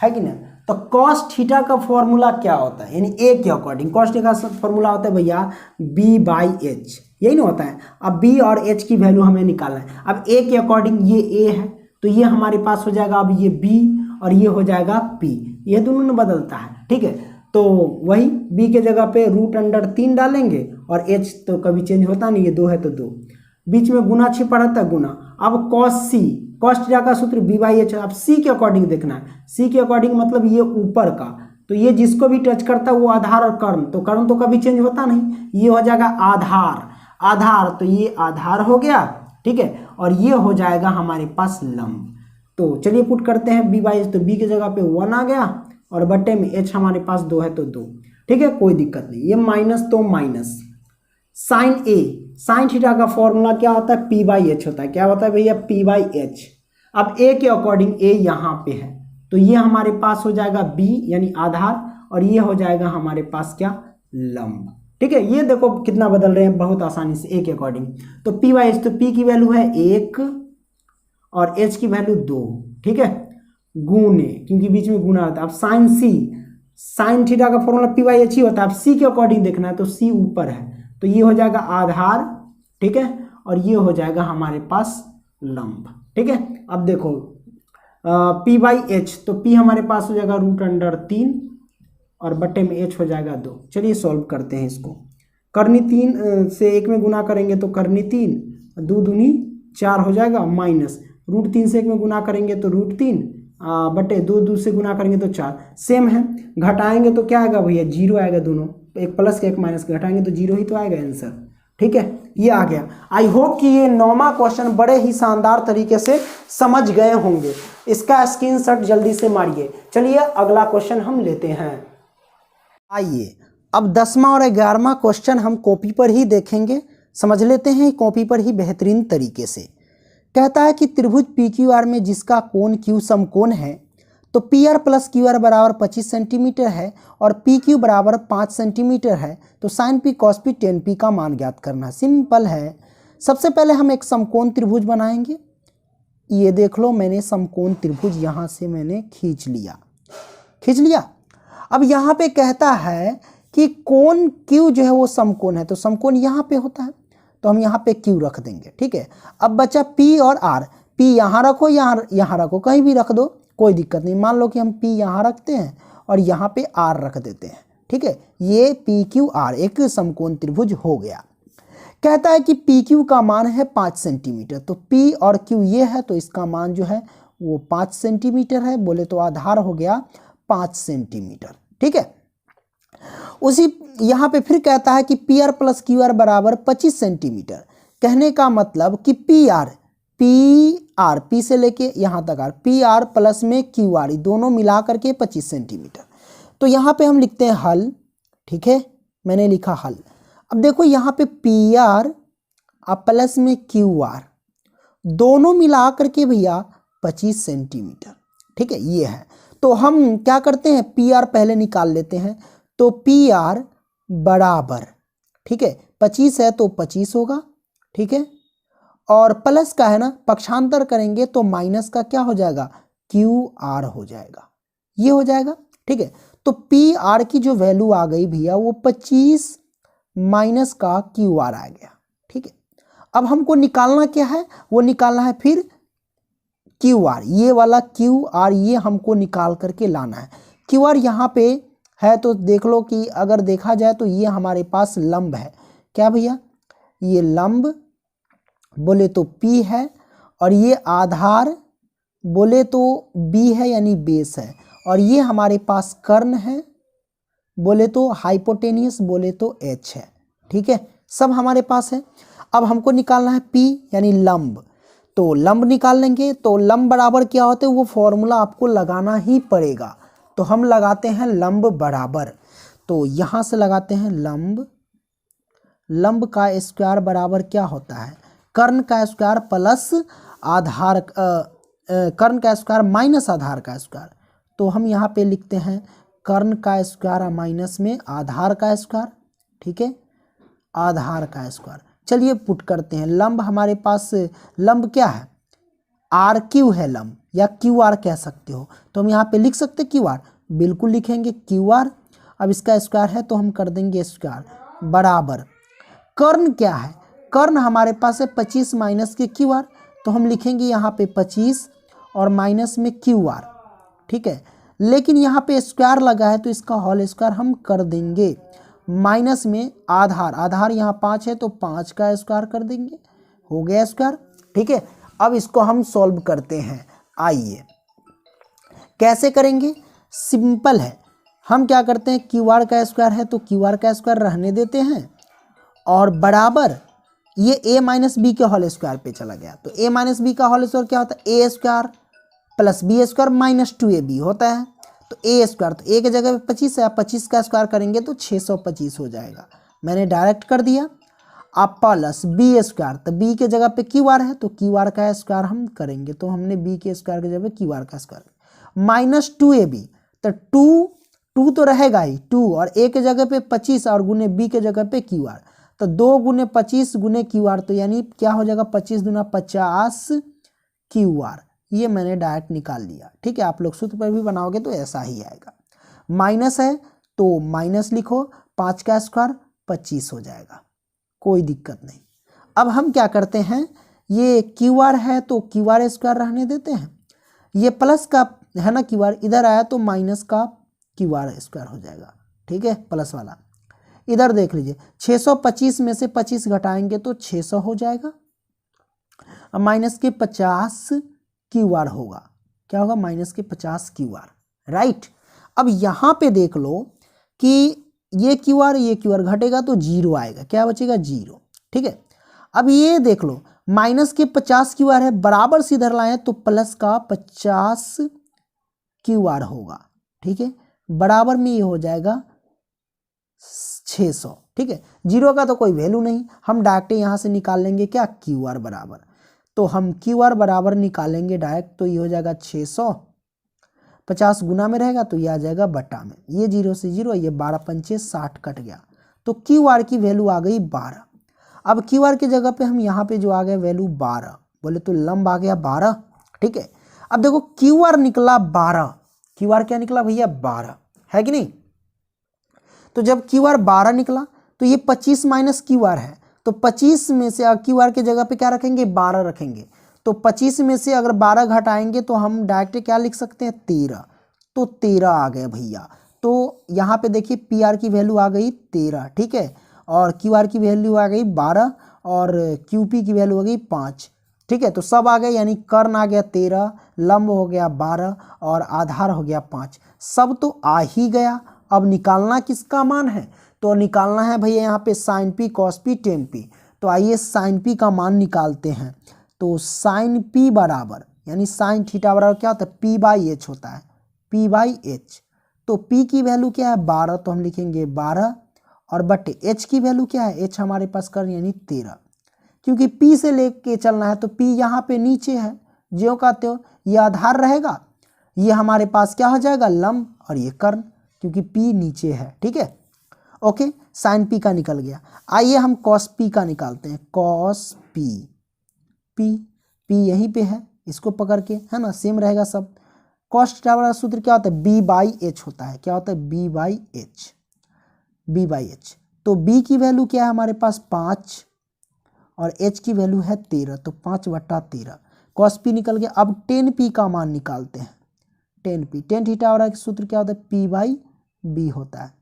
है कि ना, तो कॉस थीटा का फॉर्मूला क्या होता है, यानी ए के अकॉर्डिंग कॉस थीटा का फॉर्मूला होता है भैया बी बाई एच, यही ना होता है। अब बी और एच की वैल्यू हमें निकालना है। अब ए के अकॉर्डिंग ये ए है तो ये हमारे पास हो जाएगा, अब ये बी और ये हो जाएगा पी, ये दोनों में बदलता है। ठीक है, तो वही b के जगह पे √3 डालेंगे और h तो कभी चेंज होता नहीं, ये 2 है तो 2, बीच में गुना छिपा रहता है गुना। अब cos c, cos थीटा का सूत्र b बाई एच। अब c के अकॉर्डिंग देखना है, c के अकॉर्डिंग मतलब ये ऊपर का, तो ये जिसको भी टच करता है वो आधार और कर्ण, तो कर्ण तो कभी चेंज होता नहीं, ये हो जाएगा आधार, तो ये आधार हो गया। ठीक है, और ये हो जाएगा हमारे पास लंब। तो चलिए पुट करते हैं b बाई एच, तो b की जगह पे 1 आ गया और बट्टे में h हमारे पास 2 है तो 2। ठीक है, कोई दिक्कत नहीं, ये माइनस तो माइनस। साइन ए, साइन थीटा का फॉर्मूला क्या होता है, p बाई एच होता है। क्या होता है भैया, p बाई एच। अब a के अकॉर्डिंग a यहाँ पे है तो ये हमारे पास हो जाएगा b यानी आधार और ये हो जाएगा हमारे पास क्या, लंब। ठीक है, ये देखो कितना बदल रहे हैं बहुत आसानी से a के अकॉर्डिंग। तो p बाई एच, तो p की वैल्यू है 1 और h की वैल्यू 2। ठीक है, गुने, क्योंकि बीच में गुना होता है। अब साइन सी, साइन थीटा का फॉर्मूला पी बाई एच ही होता है। अब सी के अकॉर्डिंग देखना है तो सी ऊपर है तो ये हो जाएगा आधार। ठीक है, और ये हो जाएगा हमारे पास लंब। ठीक है, अब देखो पी बाई एच, तो पी हमारे पास हो जाएगा √3 और बट्टे में एच हो जाएगा 2। चलिए सॉल्व करते हैं इसको। कर्णी 3 से 1 में गुना करेंगे तो कर्णी 3, 2 दूनी 4 हो जाएगा, माइनस √3 से 1 में गुना करेंगे तो √3 बटे 2 से गुना करेंगे तो 4, सेम है। घटाएंगे तो क्या आएगा भैया, 0 आएगा, दोनों एक प्लस के एक माइनस के घटाएंगे तो 0 ही तो आएगा आंसर। ठीक है, ये आ गया। आई होप कि ये 9वां क्वेश्चन बड़े ही शानदार तरीके से समझ गए होंगे। इसका स्क्रीनशॉट जल्दी से मारिए। चलिए अगला क्वेश्चन हम लेते हैं। आइए अब 10वां और 11वां क्वेश्चन हम कॉपी पर ही देखेंगे, समझ लेते हैं कॉपी पर ही बेहतरीन तरीके से। कहता है कि त्रिभुज PQR में जिसका कोण Q समकोण है तो PR प्लस QR बराबर 25 सेंटीमीटर है और PQ बराबर 5 सेंटीमीटर है, तो sign P cos P tan P का मान ज्ञात करना। सिंपल है। सबसे पहले हम एक समकोण त्रिभुज बनाएंगे। ये देख लो, मैंने समकोण त्रिभुज यहाँ से मैंने खींच लिया। अब यहाँ पे कहता है कि कोण Q जो है वो समकोण है, तो समकोण यहाँ पे होता है तो हम यहाँ पे Q रख देंगे। ठीक है, अब बचा P और R। P यहाँ रखो, यहाँ रखो, कहीं भी रख दो, कोई दिक्कत नहीं। मान लो कि हम P यहाँ रखते हैं और यहाँ पे R रख देते हैं, ठीक है। ये PQR एक समकोण त्रिभुज हो गया। कहता है कि PQ का मान है 5 सेंटीमीटर, तो P और Q ये है, तो इसका मान जो है वो 5 सेंटीमीटर है। बोले तो आधार हो गया 5 सेंटीमीटर, ठीक है। उसी यहाँ पे फिर कहता है कि PR प्लस QR बराबर 25 सेंटीमीटर। कहने का मतलब कि PR P से लेके यहाँ तक PR प्लस में QR दोनों मिला करके 25 सेंटीमीटर। तो यहाँ पे हम लिखते हैं हल, ठीक है, मैंने लिखा हल। अब देखो यहाँ पे PR प्लस में QR दोनों मिला करके भैया 25 सेंटीमीटर, ठीक है, ये है। तो हम क्या करते हैं, PR पहले निकाल लेते हैं। तो PR बराबर, ठीक है, 25 है तो 25 होगा, ठीक है, और प्लस का है ना, पक्षांतर करेंगे तो माइनस का क्या हो जाएगा, QR हो जाएगा, ये हो जाएगा, ठीक है। तो PR की जो वैल्यू आ गई भैया वो 25 माइनस का QR आ गया, ठीक है। अब हमको निकालना क्या है, वो निकालना है फिर QR, ये वाला QR ये हमको निकाल करके लाना है। QR यहाँ पे है तो देख लो कि अगर देखा जाए तो ये हमारे पास लंब है, क्या भैया, ये लंब बोले तो P है, और ये आधार बोले तो B है यानी बेस है, और ये हमारे पास कर्ण है, बोले तो हाइपोटेनियस बोले तो H है, ठीक है, सब हमारे पास है। अब हमको निकालना है P यानी लंब, तो लंब निकाल लेंगे। तो लंब बराबर क्या होते हैं वो फॉर्मूला आपको लगाना ही पड़ेगा। तो हम लगाते हैं लंब बराबर, तो यहाँ से लगाते हैं लंब का स्क्वायर बराबर क्या होता है, कर्ण का स्क्वायर प्लस आधार कर्ण का स्क्वायर माइनस आधार का स्क्वायर। तो हम यहाँ पे लिखते हैं कर्ण का स्क्वायर माइनस में आधार का स्क्वायर, ठीक है, आधार का स्क्वायर। चलिए पुट करते हैं। लंब हमारे पास लंब क्या है, RQ है लंब, या QR कह सकते हो। तो हम यहाँ पे लिख सकते हैं QR, बिल्कुल लिखेंगे QR। अब इसका स्क्वायर है तो हम कर देंगे स्क्वायर बराबर कर्ण क्या है, कर्ण हमारे पास है 25 माइनस के QR, तो हम लिखेंगे यहाँ पे 25 और माइनस में QR, ठीक है। लेकिन यहाँ पे स्क्वायर लगा है तो इसका होल स्क्वायर हम कर देंगे, माइनस में आधार यहाँ 5 है तो 5 का स्क्वायर कर देंगे, हो गया स्क्वायर, ठीक है। अब इसको हम सॉल्व करते हैं, आइए कैसे करेंगे, सिंपल है। हम क्या करते हैं, QR का स्क्वायर है तो QR का स्क्वायर रहने देते हैं, और बराबर ये A माइनस बी के होल स्क्वायर पे चला गया। तो A माइनस बी का होल स्क्वायर क्या होता है, A square plus B square minus 2AB होता है। तो A स्क्वायर, तो A की जगह पे 25 है, 25 का स्क्वायर करेंगे तो 625 हो जाएगा, मैंने डायरेक्ट कर दिया। आप प्लस B स्क्वायर, तो B के जगह पे QR है तो QR का स्क्वायर हम करेंगे, तो हमने B के स्क्वायर की जगह पे QR का स्क्वायर माइनस 2AB, तो 2 तो रहेगा ही 2, और A के जगह पे 25 और गुने B के जगह पे QR, तो 2 गुने 25 गुने QR, तो यानी क्या हो जाएगा 25 दूना 50 QR, ये मैंने डायरेक्ट निकाल लिया, ठीक है। आप लोग सूत्र पर भी बनाओगे तो ऐसा ही आएगा। माइनस है तो माइनस लिखो, 5 का स्क्वायर 25 हो जाएगा, कोई दिक्कत नहीं। अब हम क्या करते हैं, ये QR है तो QR स्क्वायर रहने देते हैं, ये प्लस का है ना QR, इधर आया तो माइनस का QR स्क्वायर हो जाएगा, ठीक है, प्लस वाला। इधर देख लीजिए 625 में से 25 घटाएंगे तो 600 हो जाएगा, अब माइनस के 50 QR होगा, क्या होगा, माइनस के 50 QR, राइट। अब यहाँ पे देख लो कि ये QR घटेगा तो 0 आएगा, क्या बचेगा 0, ठीक है। अब ये देख लो माइनस के 50 QR है, बराबर से इधर लाए तो प्लस का 50 QR होगा, ठीक है, बराबर में ये हो जाएगा 600, ठीक है। 0 का तो कोई वैल्यू नहीं, हम डायरेक्ट यहाँ से निकाल लेंगे क्या, QR बराबर, तो हम QR बराबर निकालेंगे डायरेक्ट, तो ये हो जाएगा 600, 50 गुना में रहेगा तो ये आ जाएगा बटा में, ये 0 से 0, ये 12 पंचे 60 कट गया, तो QR की वैल्यू आ गई 12। अब QR की जगह पे हम यहाँ पे जो आ गया वैल्यू 12, बोले तो लंब आ गया 12, ठीक है। अब देखो QR निकला 12, QR क्या निकला भैया 12, है कि नहीं। तो जब QR 12 निकला तो ये 25 माइनस QR है, तो 25 में से QR के जगह पे क्या रखेंगे 12 रखेंगे, तो 25 में से अगर 12 घटाएंगे तो हम डायरेक्ट क्या लिख सकते हैं 13, तो 13 आ गए भैया। तो यहाँ पे देखिए पी आर की वैल्यू आ गई 13, ठीक है, और क्यू आर की वैल्यू आ गई 12 और क्यू पी की वैल्यू आ गई 5, ठीक है। तो सब आ गए, यानी कर्ण आ गया 13, लंब हो गया 12 और आधार हो गया 5, सब तो आ ही गया। अब निकालना किसका मान है, तो निकालना है भैया यहाँ पे sine P cos P tan P. तो आइए साइन पी का मान निकालते हैं। तो साइन पी बराबर यानी साइन थीटा बराबर क्या होता है पी बाई एच होता है, पी बाई एच। तो पी की वैल्यू क्या है 12, तो हम लिखेंगे 12 और बटे एच की वैल्यू क्या है, एच हमारे पास कर्ण यानी 13, क्योंकि पी से लेके चलना है तो पी यहाँ पे नीचे है, ज्यों का त्यों ये आधार रहेगा, ये हमारे पास क्या हो जाएगा लंब और ये कर्ण, क्योंकि पी नीचे है, ठीक है। ओके, साइन पी का निकल गया। आइए हम कॉस पी का निकालते हैं। कॉस पी, पी यहीं पे है, इसको पकड़ के, है ना, सेम रहेगा सब। कॉस थीटा वाला सूत्र क्या होता है बी बाई एच होता है, क्या होता है B by H, B by H. तो बी की वैल्यू क्या है हमारे पास 5 और एच की वैल्यू है 13, तो 5/13 कॉस पी निकल गया। अब टेन पी का मान निकालते हैं। टेन पी, टेन थीटा वाला सूत्र क्या होता है पी बाई बी होता है,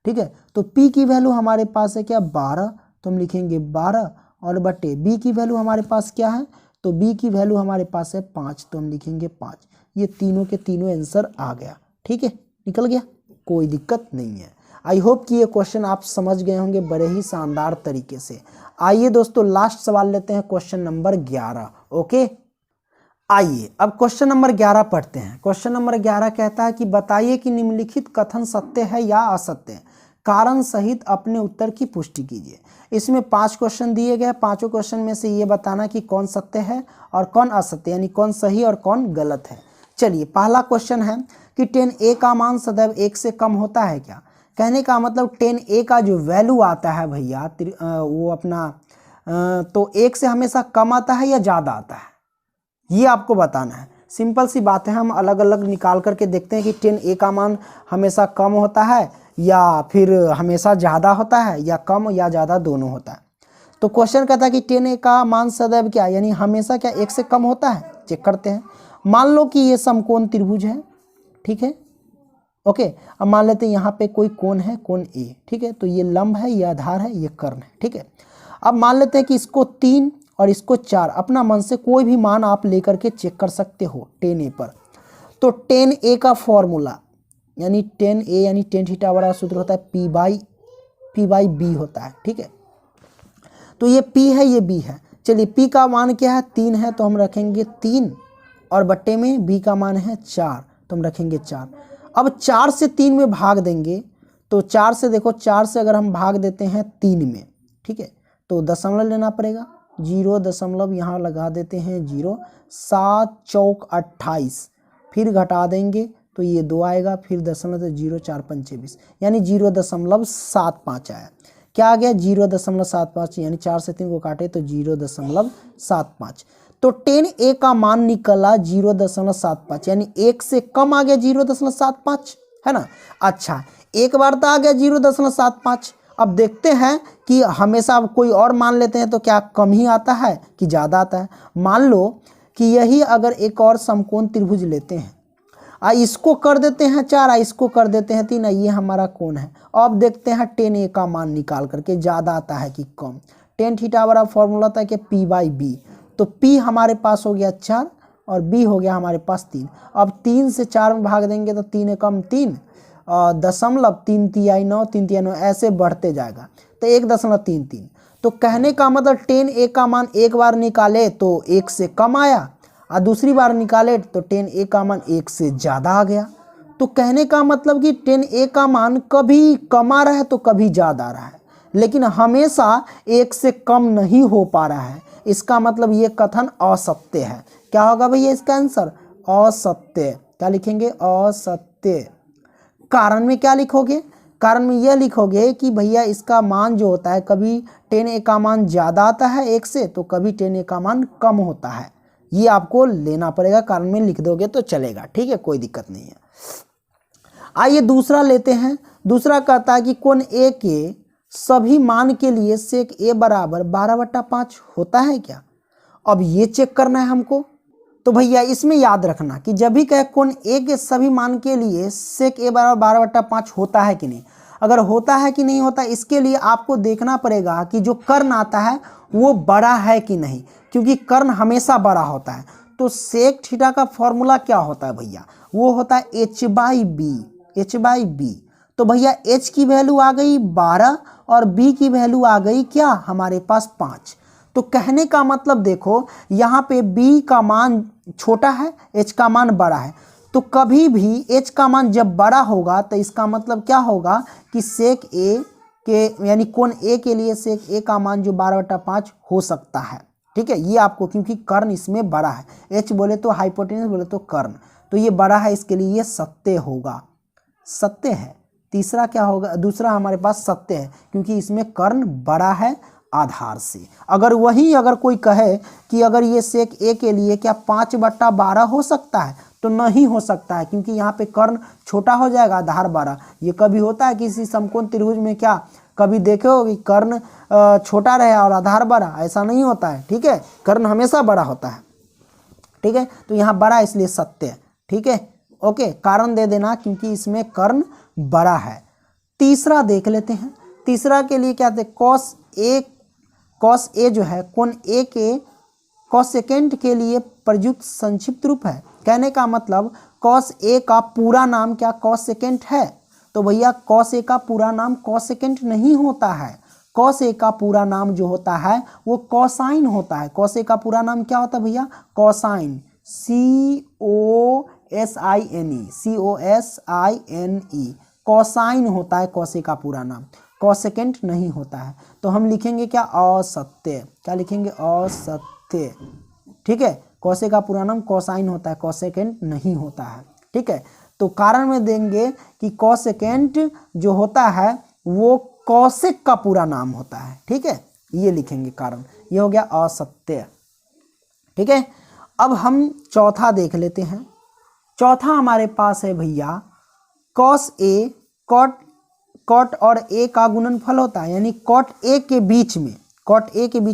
ठीक है। तो पी की वैल्यू हमारे पास है क्या 12, तो हम लिखेंगे 12 और बटे बी की वैल्यू हमारे पास क्या है, तो बी की वैल्यू हमारे पास है 5, तो हम लिखेंगे 5। ये तीनों के तीनों आंसर आ गया, ठीक है, निकल गया, कोई दिक्कत नहीं है। आई होप कि ये क्वेश्चन आप समझ गए होंगे बड़े ही शानदार तरीके से। आइए दोस्तों लास्ट सवाल लेते हैं, क्वेश्चन नंबर 11। ओके, आइए अब क्वेश्चन नंबर 11 पढ़ते हैं। क्वेश्चन नंबर 11 कहता है कि बताइए कि निम्नलिखित कथन सत्य है या असत्य है, कारण सहित अपने उत्तर की पुष्टि कीजिए। इसमें 5 क्वेश्चन दिए गए, पांचों क्वेश्चन में से ये बताना कि कौन सत्य है और कौन असत्य, यानी कौन सही और कौन गलत है। चलिए, पहला क्वेश्चन है कि 10a का मान सदैव 1 से कम होता है क्या। कहने का मतलब 10a का जो वैल्यू आता है भैया वो अपना तो 1 से हमेशा कम आता है या ज़्यादा आता है, ये आपको बताना है। सिंपल सी बात है, हम अलग अलग निकाल करके देखते हैं कि 10a का मान हमेशा कम होता है या फिर हमेशा ज़्यादा होता है, या कम या ज़्यादा दोनों होता है। तो क्वेश्चन कहता है कि 10a का मान सदैव क्या, यानी हमेशा क्या 1 से कम होता है। चेक करते हैं। मान लो कि ये समकोण त्रिभुज है, ठीक है, ओके। अब मान लेते हैं यहाँ पे कोई कोण है, कोण ए, ठीक है, तो ये लंब है, ये आधार है, ये कर्ण है, ठीक है। अब मान लेते हैं कि इसको 3 और इसको 4, अपना मन से कोई भी मान आप लेकर के चेक कर सकते हो 10a पर। तो 10a का फॉर्मूला यानी 10a यानी टेन थीटा वाला सूत्र होता है p बाई बी होता है, ठीक है। तो ये p है, ये b है। चलिए, p का मान क्या है 3 है, तो हम रखेंगे 3 और बट्टे में b का मान है 4, तो हम रखेंगे 4। अब 4 से 3 में भाग देंगे, तो 4 से देखो, 4 से अगर हम भाग देते हैं 3 में, ठीक है, तो दशमलव लेना पड़ेगा, 0 दशमलव यहाँ लगा देते हैं 0, 7 चौक 28, फिर घटा देंगे तो ये 2 आएगा, फिर दशमलव तो 0 4 5 26, यानी 0.75 आया। क्या आ गया 0.75, यानी 4 से 3 को काटे तो 0.75। तो 10a का मान निकला 0.75, यानी 1 से कम आ गया 0.75, है ना। अच्छा, एक बार तो आ गया 0.75। अब देखते हैं कि हमेशा कोई और मान लेते हैं तो क्या कम ही आता है कि ज़्यादा आता है। मान लो कि यही अगर एक और समकोण त्रिभुज लेते हैं, इसको कर देते हैं 4, इसको कर देते हैं 3, ये हमारा कोण है। अब देखते हैं 10a का मान निकाल करके ज़्यादा आता है कि कम। टेन थीटा वाला फॉर्मूला था कि p बाई बी, तो p हमारे पास हो गया 4 और b हो गया हमारे पास 3। अब 3 से 4 में भाग देंगे तो 3 एकम 3, दशमलव 3 तिहाई 9, 3 तिहाई 9, ऐसे बढ़ते जाएगा तो 1.33। तो कहने का मतलब 10a का मान एक बार निकाले तो 1 से कम आया और दूसरी बार निकाले तो 10a का मान 1 से ज़्यादा आ गया। तो कहने का मतलब कि 10a का मान कभी कम आ रहा है तो कभी ज़्यादा आ रहा है, लेकिन हमेशा 1 से कम नहीं हो पा रहा है। इसका मतलब ये कथन असत्य है। क्या होगा भैया इसका आंसर? असत्य। क्या लिखेंगे? असत्य। कारण में क्या लिखोगे? कारण में यह लिखोगे कि भैया इसका मान जो होता है कभी 10a का मान ज़्यादा आता है 1 से, तो कभी 10a का मान कम होता है। ये आपको लेना पड़ेगा, कारण में लिख दोगे तो चलेगा, ठीक है, कोई दिक्कत नहीं है। आइए दूसरा लेते हैं। दूसरा कहता है कि कोण ए के सभी मान के लिए सेक ए बराबर 12/5 होता है क्या? अब ये चेक करना है हमको। तो भैया इसमें याद रखना कि जब भी कहे कोण ए के सभी मान के लिए सेक ए बराबर 12/5 होता है कि नहीं, अगर होता है कि नहीं होता, इसके लिए आपको देखना पड़ेगा कि जो कर्ण आता है वो बड़ा है कि नहीं, क्योंकि कर्ण हमेशा बड़ा होता है। तो सेक थीटा का फॉर्मूला क्या होता है भैया, वो होता है h/b। तो भैया h की वैल्यू आ गई 12 और b की वैल्यू आ गई क्या, हमारे पास 5। तो कहने का मतलब देखो यहाँ पे b का मान छोटा है, h का मान बड़ा है। तो कभी भी h का मान जब बड़ा होगा तो इसका मतलब क्या होगा कि सेक a के यानी कोण a के लिए सेक a का मान जो 12/5 हो सकता है। ठीक है, ये आपको, क्योंकि कर्ण इसमें बड़ा है, h बोले तो हाइपोटेन्यूस बोले तो कर्ण, तो ये बड़ा है, इसके लिए ये सत्य होगा, सत्य है। तीसरा क्या होगा, दूसरा हमारे पास सत्य है क्योंकि इसमें कर्ण बड़ा है आधार से। अगर कोई कहे कि अगर ये सेक ए के लिए क्या 5/12 हो सकता है, तो नहीं हो सकता है, क्योंकि यहाँ पे कर्ण छोटा हो जाएगा, आधार 12। ये कभी होता है किसी समकोण त्रिभुज में, क्या कभी देखे हो कि कर्ण छोटा रहे और आधार बड़ा, ऐसा नहीं होता है। ठीक है, कर्ण हमेशा बड़ा होता है। ठीक है, तो यहाँ बड़ा इसलिए सत्य है। ठीक है, ओके, कारण दे देना क्योंकि इसमें कर्ण बड़ा है। तीसरा देख लेते हैं। तीसरा के लिए क्या थे, कॉस ए जो है कोण ए के कॉसेकेंट के लिए प्रयुक्त संक्षिप्त रूप है। कहने का मतलब कॉस ए का पूरा नाम क्या कॉसेकेंट है, तो भैया कॉस ए का पूरा नाम कॉसेकेंट नहीं होता है। कॉस ए का पूरा नाम जो होता है वो कॉसाइन होता है। कॉस ए का पूरा नाम क्या होता है भैया, कॉसाइन, COSINE, कॉसाइन होता है कॉस ए का पूरा नाम, कॉसेकेंट नहीं होता है। तो हम लिखेंगे क्या, असत्य। क्या लिखेंगे, असत्य। ठीक है, कॉस ए का पूरा नाम कॉसाइन होता है, कॉसेकेंट नहीं होता है। ठीक है, तो कारण में देंगे कि कॉसेकेंट जो होता है वो कॉसेक का पूरा नाम होता है। ठीक है, ये लिखेंगे कारण, ये हो गया असत्य। ठीक है, अब हम चौथा देख लेते हैं। चौथा हमारे पास है भैया कॉस ए कॉट और ए का गुणनफल होता है, यानी कॉट ए के बीच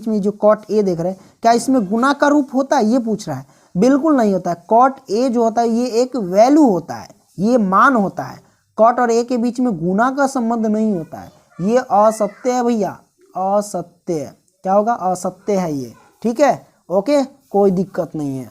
में जो कॉट ए देख रहे हैं, क्या इसमें गुना का रूप होता है, ये पूछ रहा है। बिल्कुल नहीं होता है। कॉट ए जो होता है ये एक वैल्यू होता है, ये मान होता है। कॉट और ए के बीच में गुना का संबंध नहीं होता है। ये असत्य है भैया, असत्य। क्या होगा, असत्य है ये। ठीक है, ओके, कोई दिक्कत नहीं है।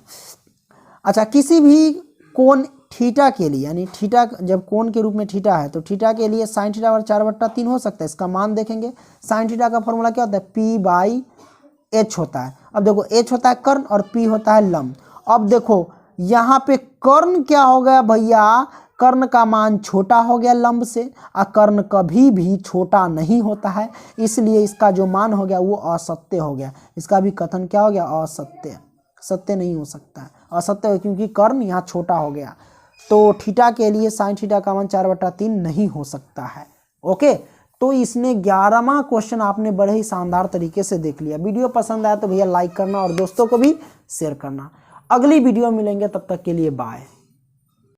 अच्छा, किसी भी कोण थीटा के लिए, यानी थीटा जब कोण के रूप में थीटा है तो थीटा के लिए साइन थीटा बराबर 4/3 हो सकता है। इसका मान देखेंगे। साइन थीटा का फॉर्मूला क्या होता है, P/H होता है। अब देखो H होता है कर्ण और P होता है लंब। अब देखो यहाँ पे कर्ण क्या हो गया भैया, कर्ण का मान छोटा हो गया लंब से, और कर्ण कभी भी छोटा नहीं होता है, इसलिए इसका जो मान हो गया वो असत्य हो गया। इसका भी कथन क्या हो गया, असत्य। सत्य नहीं हो सकता है, असत्य है, क्योंकि कर्ण यहाँ छोटा हो गया। तो थीटा के लिए साइन थीटा का मान 4/3 नहीं हो सकता है। ओके, तो इसने 11वां क्वेश्चन आपने बड़े ही शानदार तरीके से देख लिया। वीडियो पसंद आया तो भैया लाइक करना और दोस्तों को भी शेयर करना। अगली वीडियो मिलेंगे, तब तक के लिए बाय।